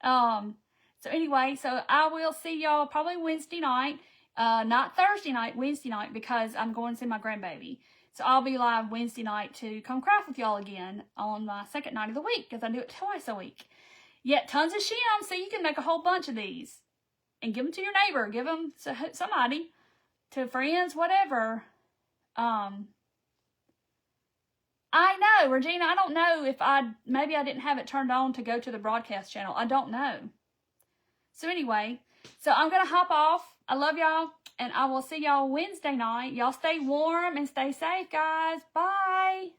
A: So anyway, so I will see y'all probably Wednesday night. Not Thursday night, Wednesday night, because I'm going to see my grandbaby. So I'll be live Wednesday night to come craft with y'all again on my second night of the week, because I do it twice a week. Yet tons of shims, so you can make a whole bunch of these and give them to your neighbor, give them to somebody, to friends, whatever. I know, Regina, I don't know if maybe I didn't have it turned on to go to the broadcast channel. I don't know. So anyway, so I'm going to hop off. I love y'all, and I will see y'all Wednesday night. Y'all stay warm and stay safe, guys. Bye.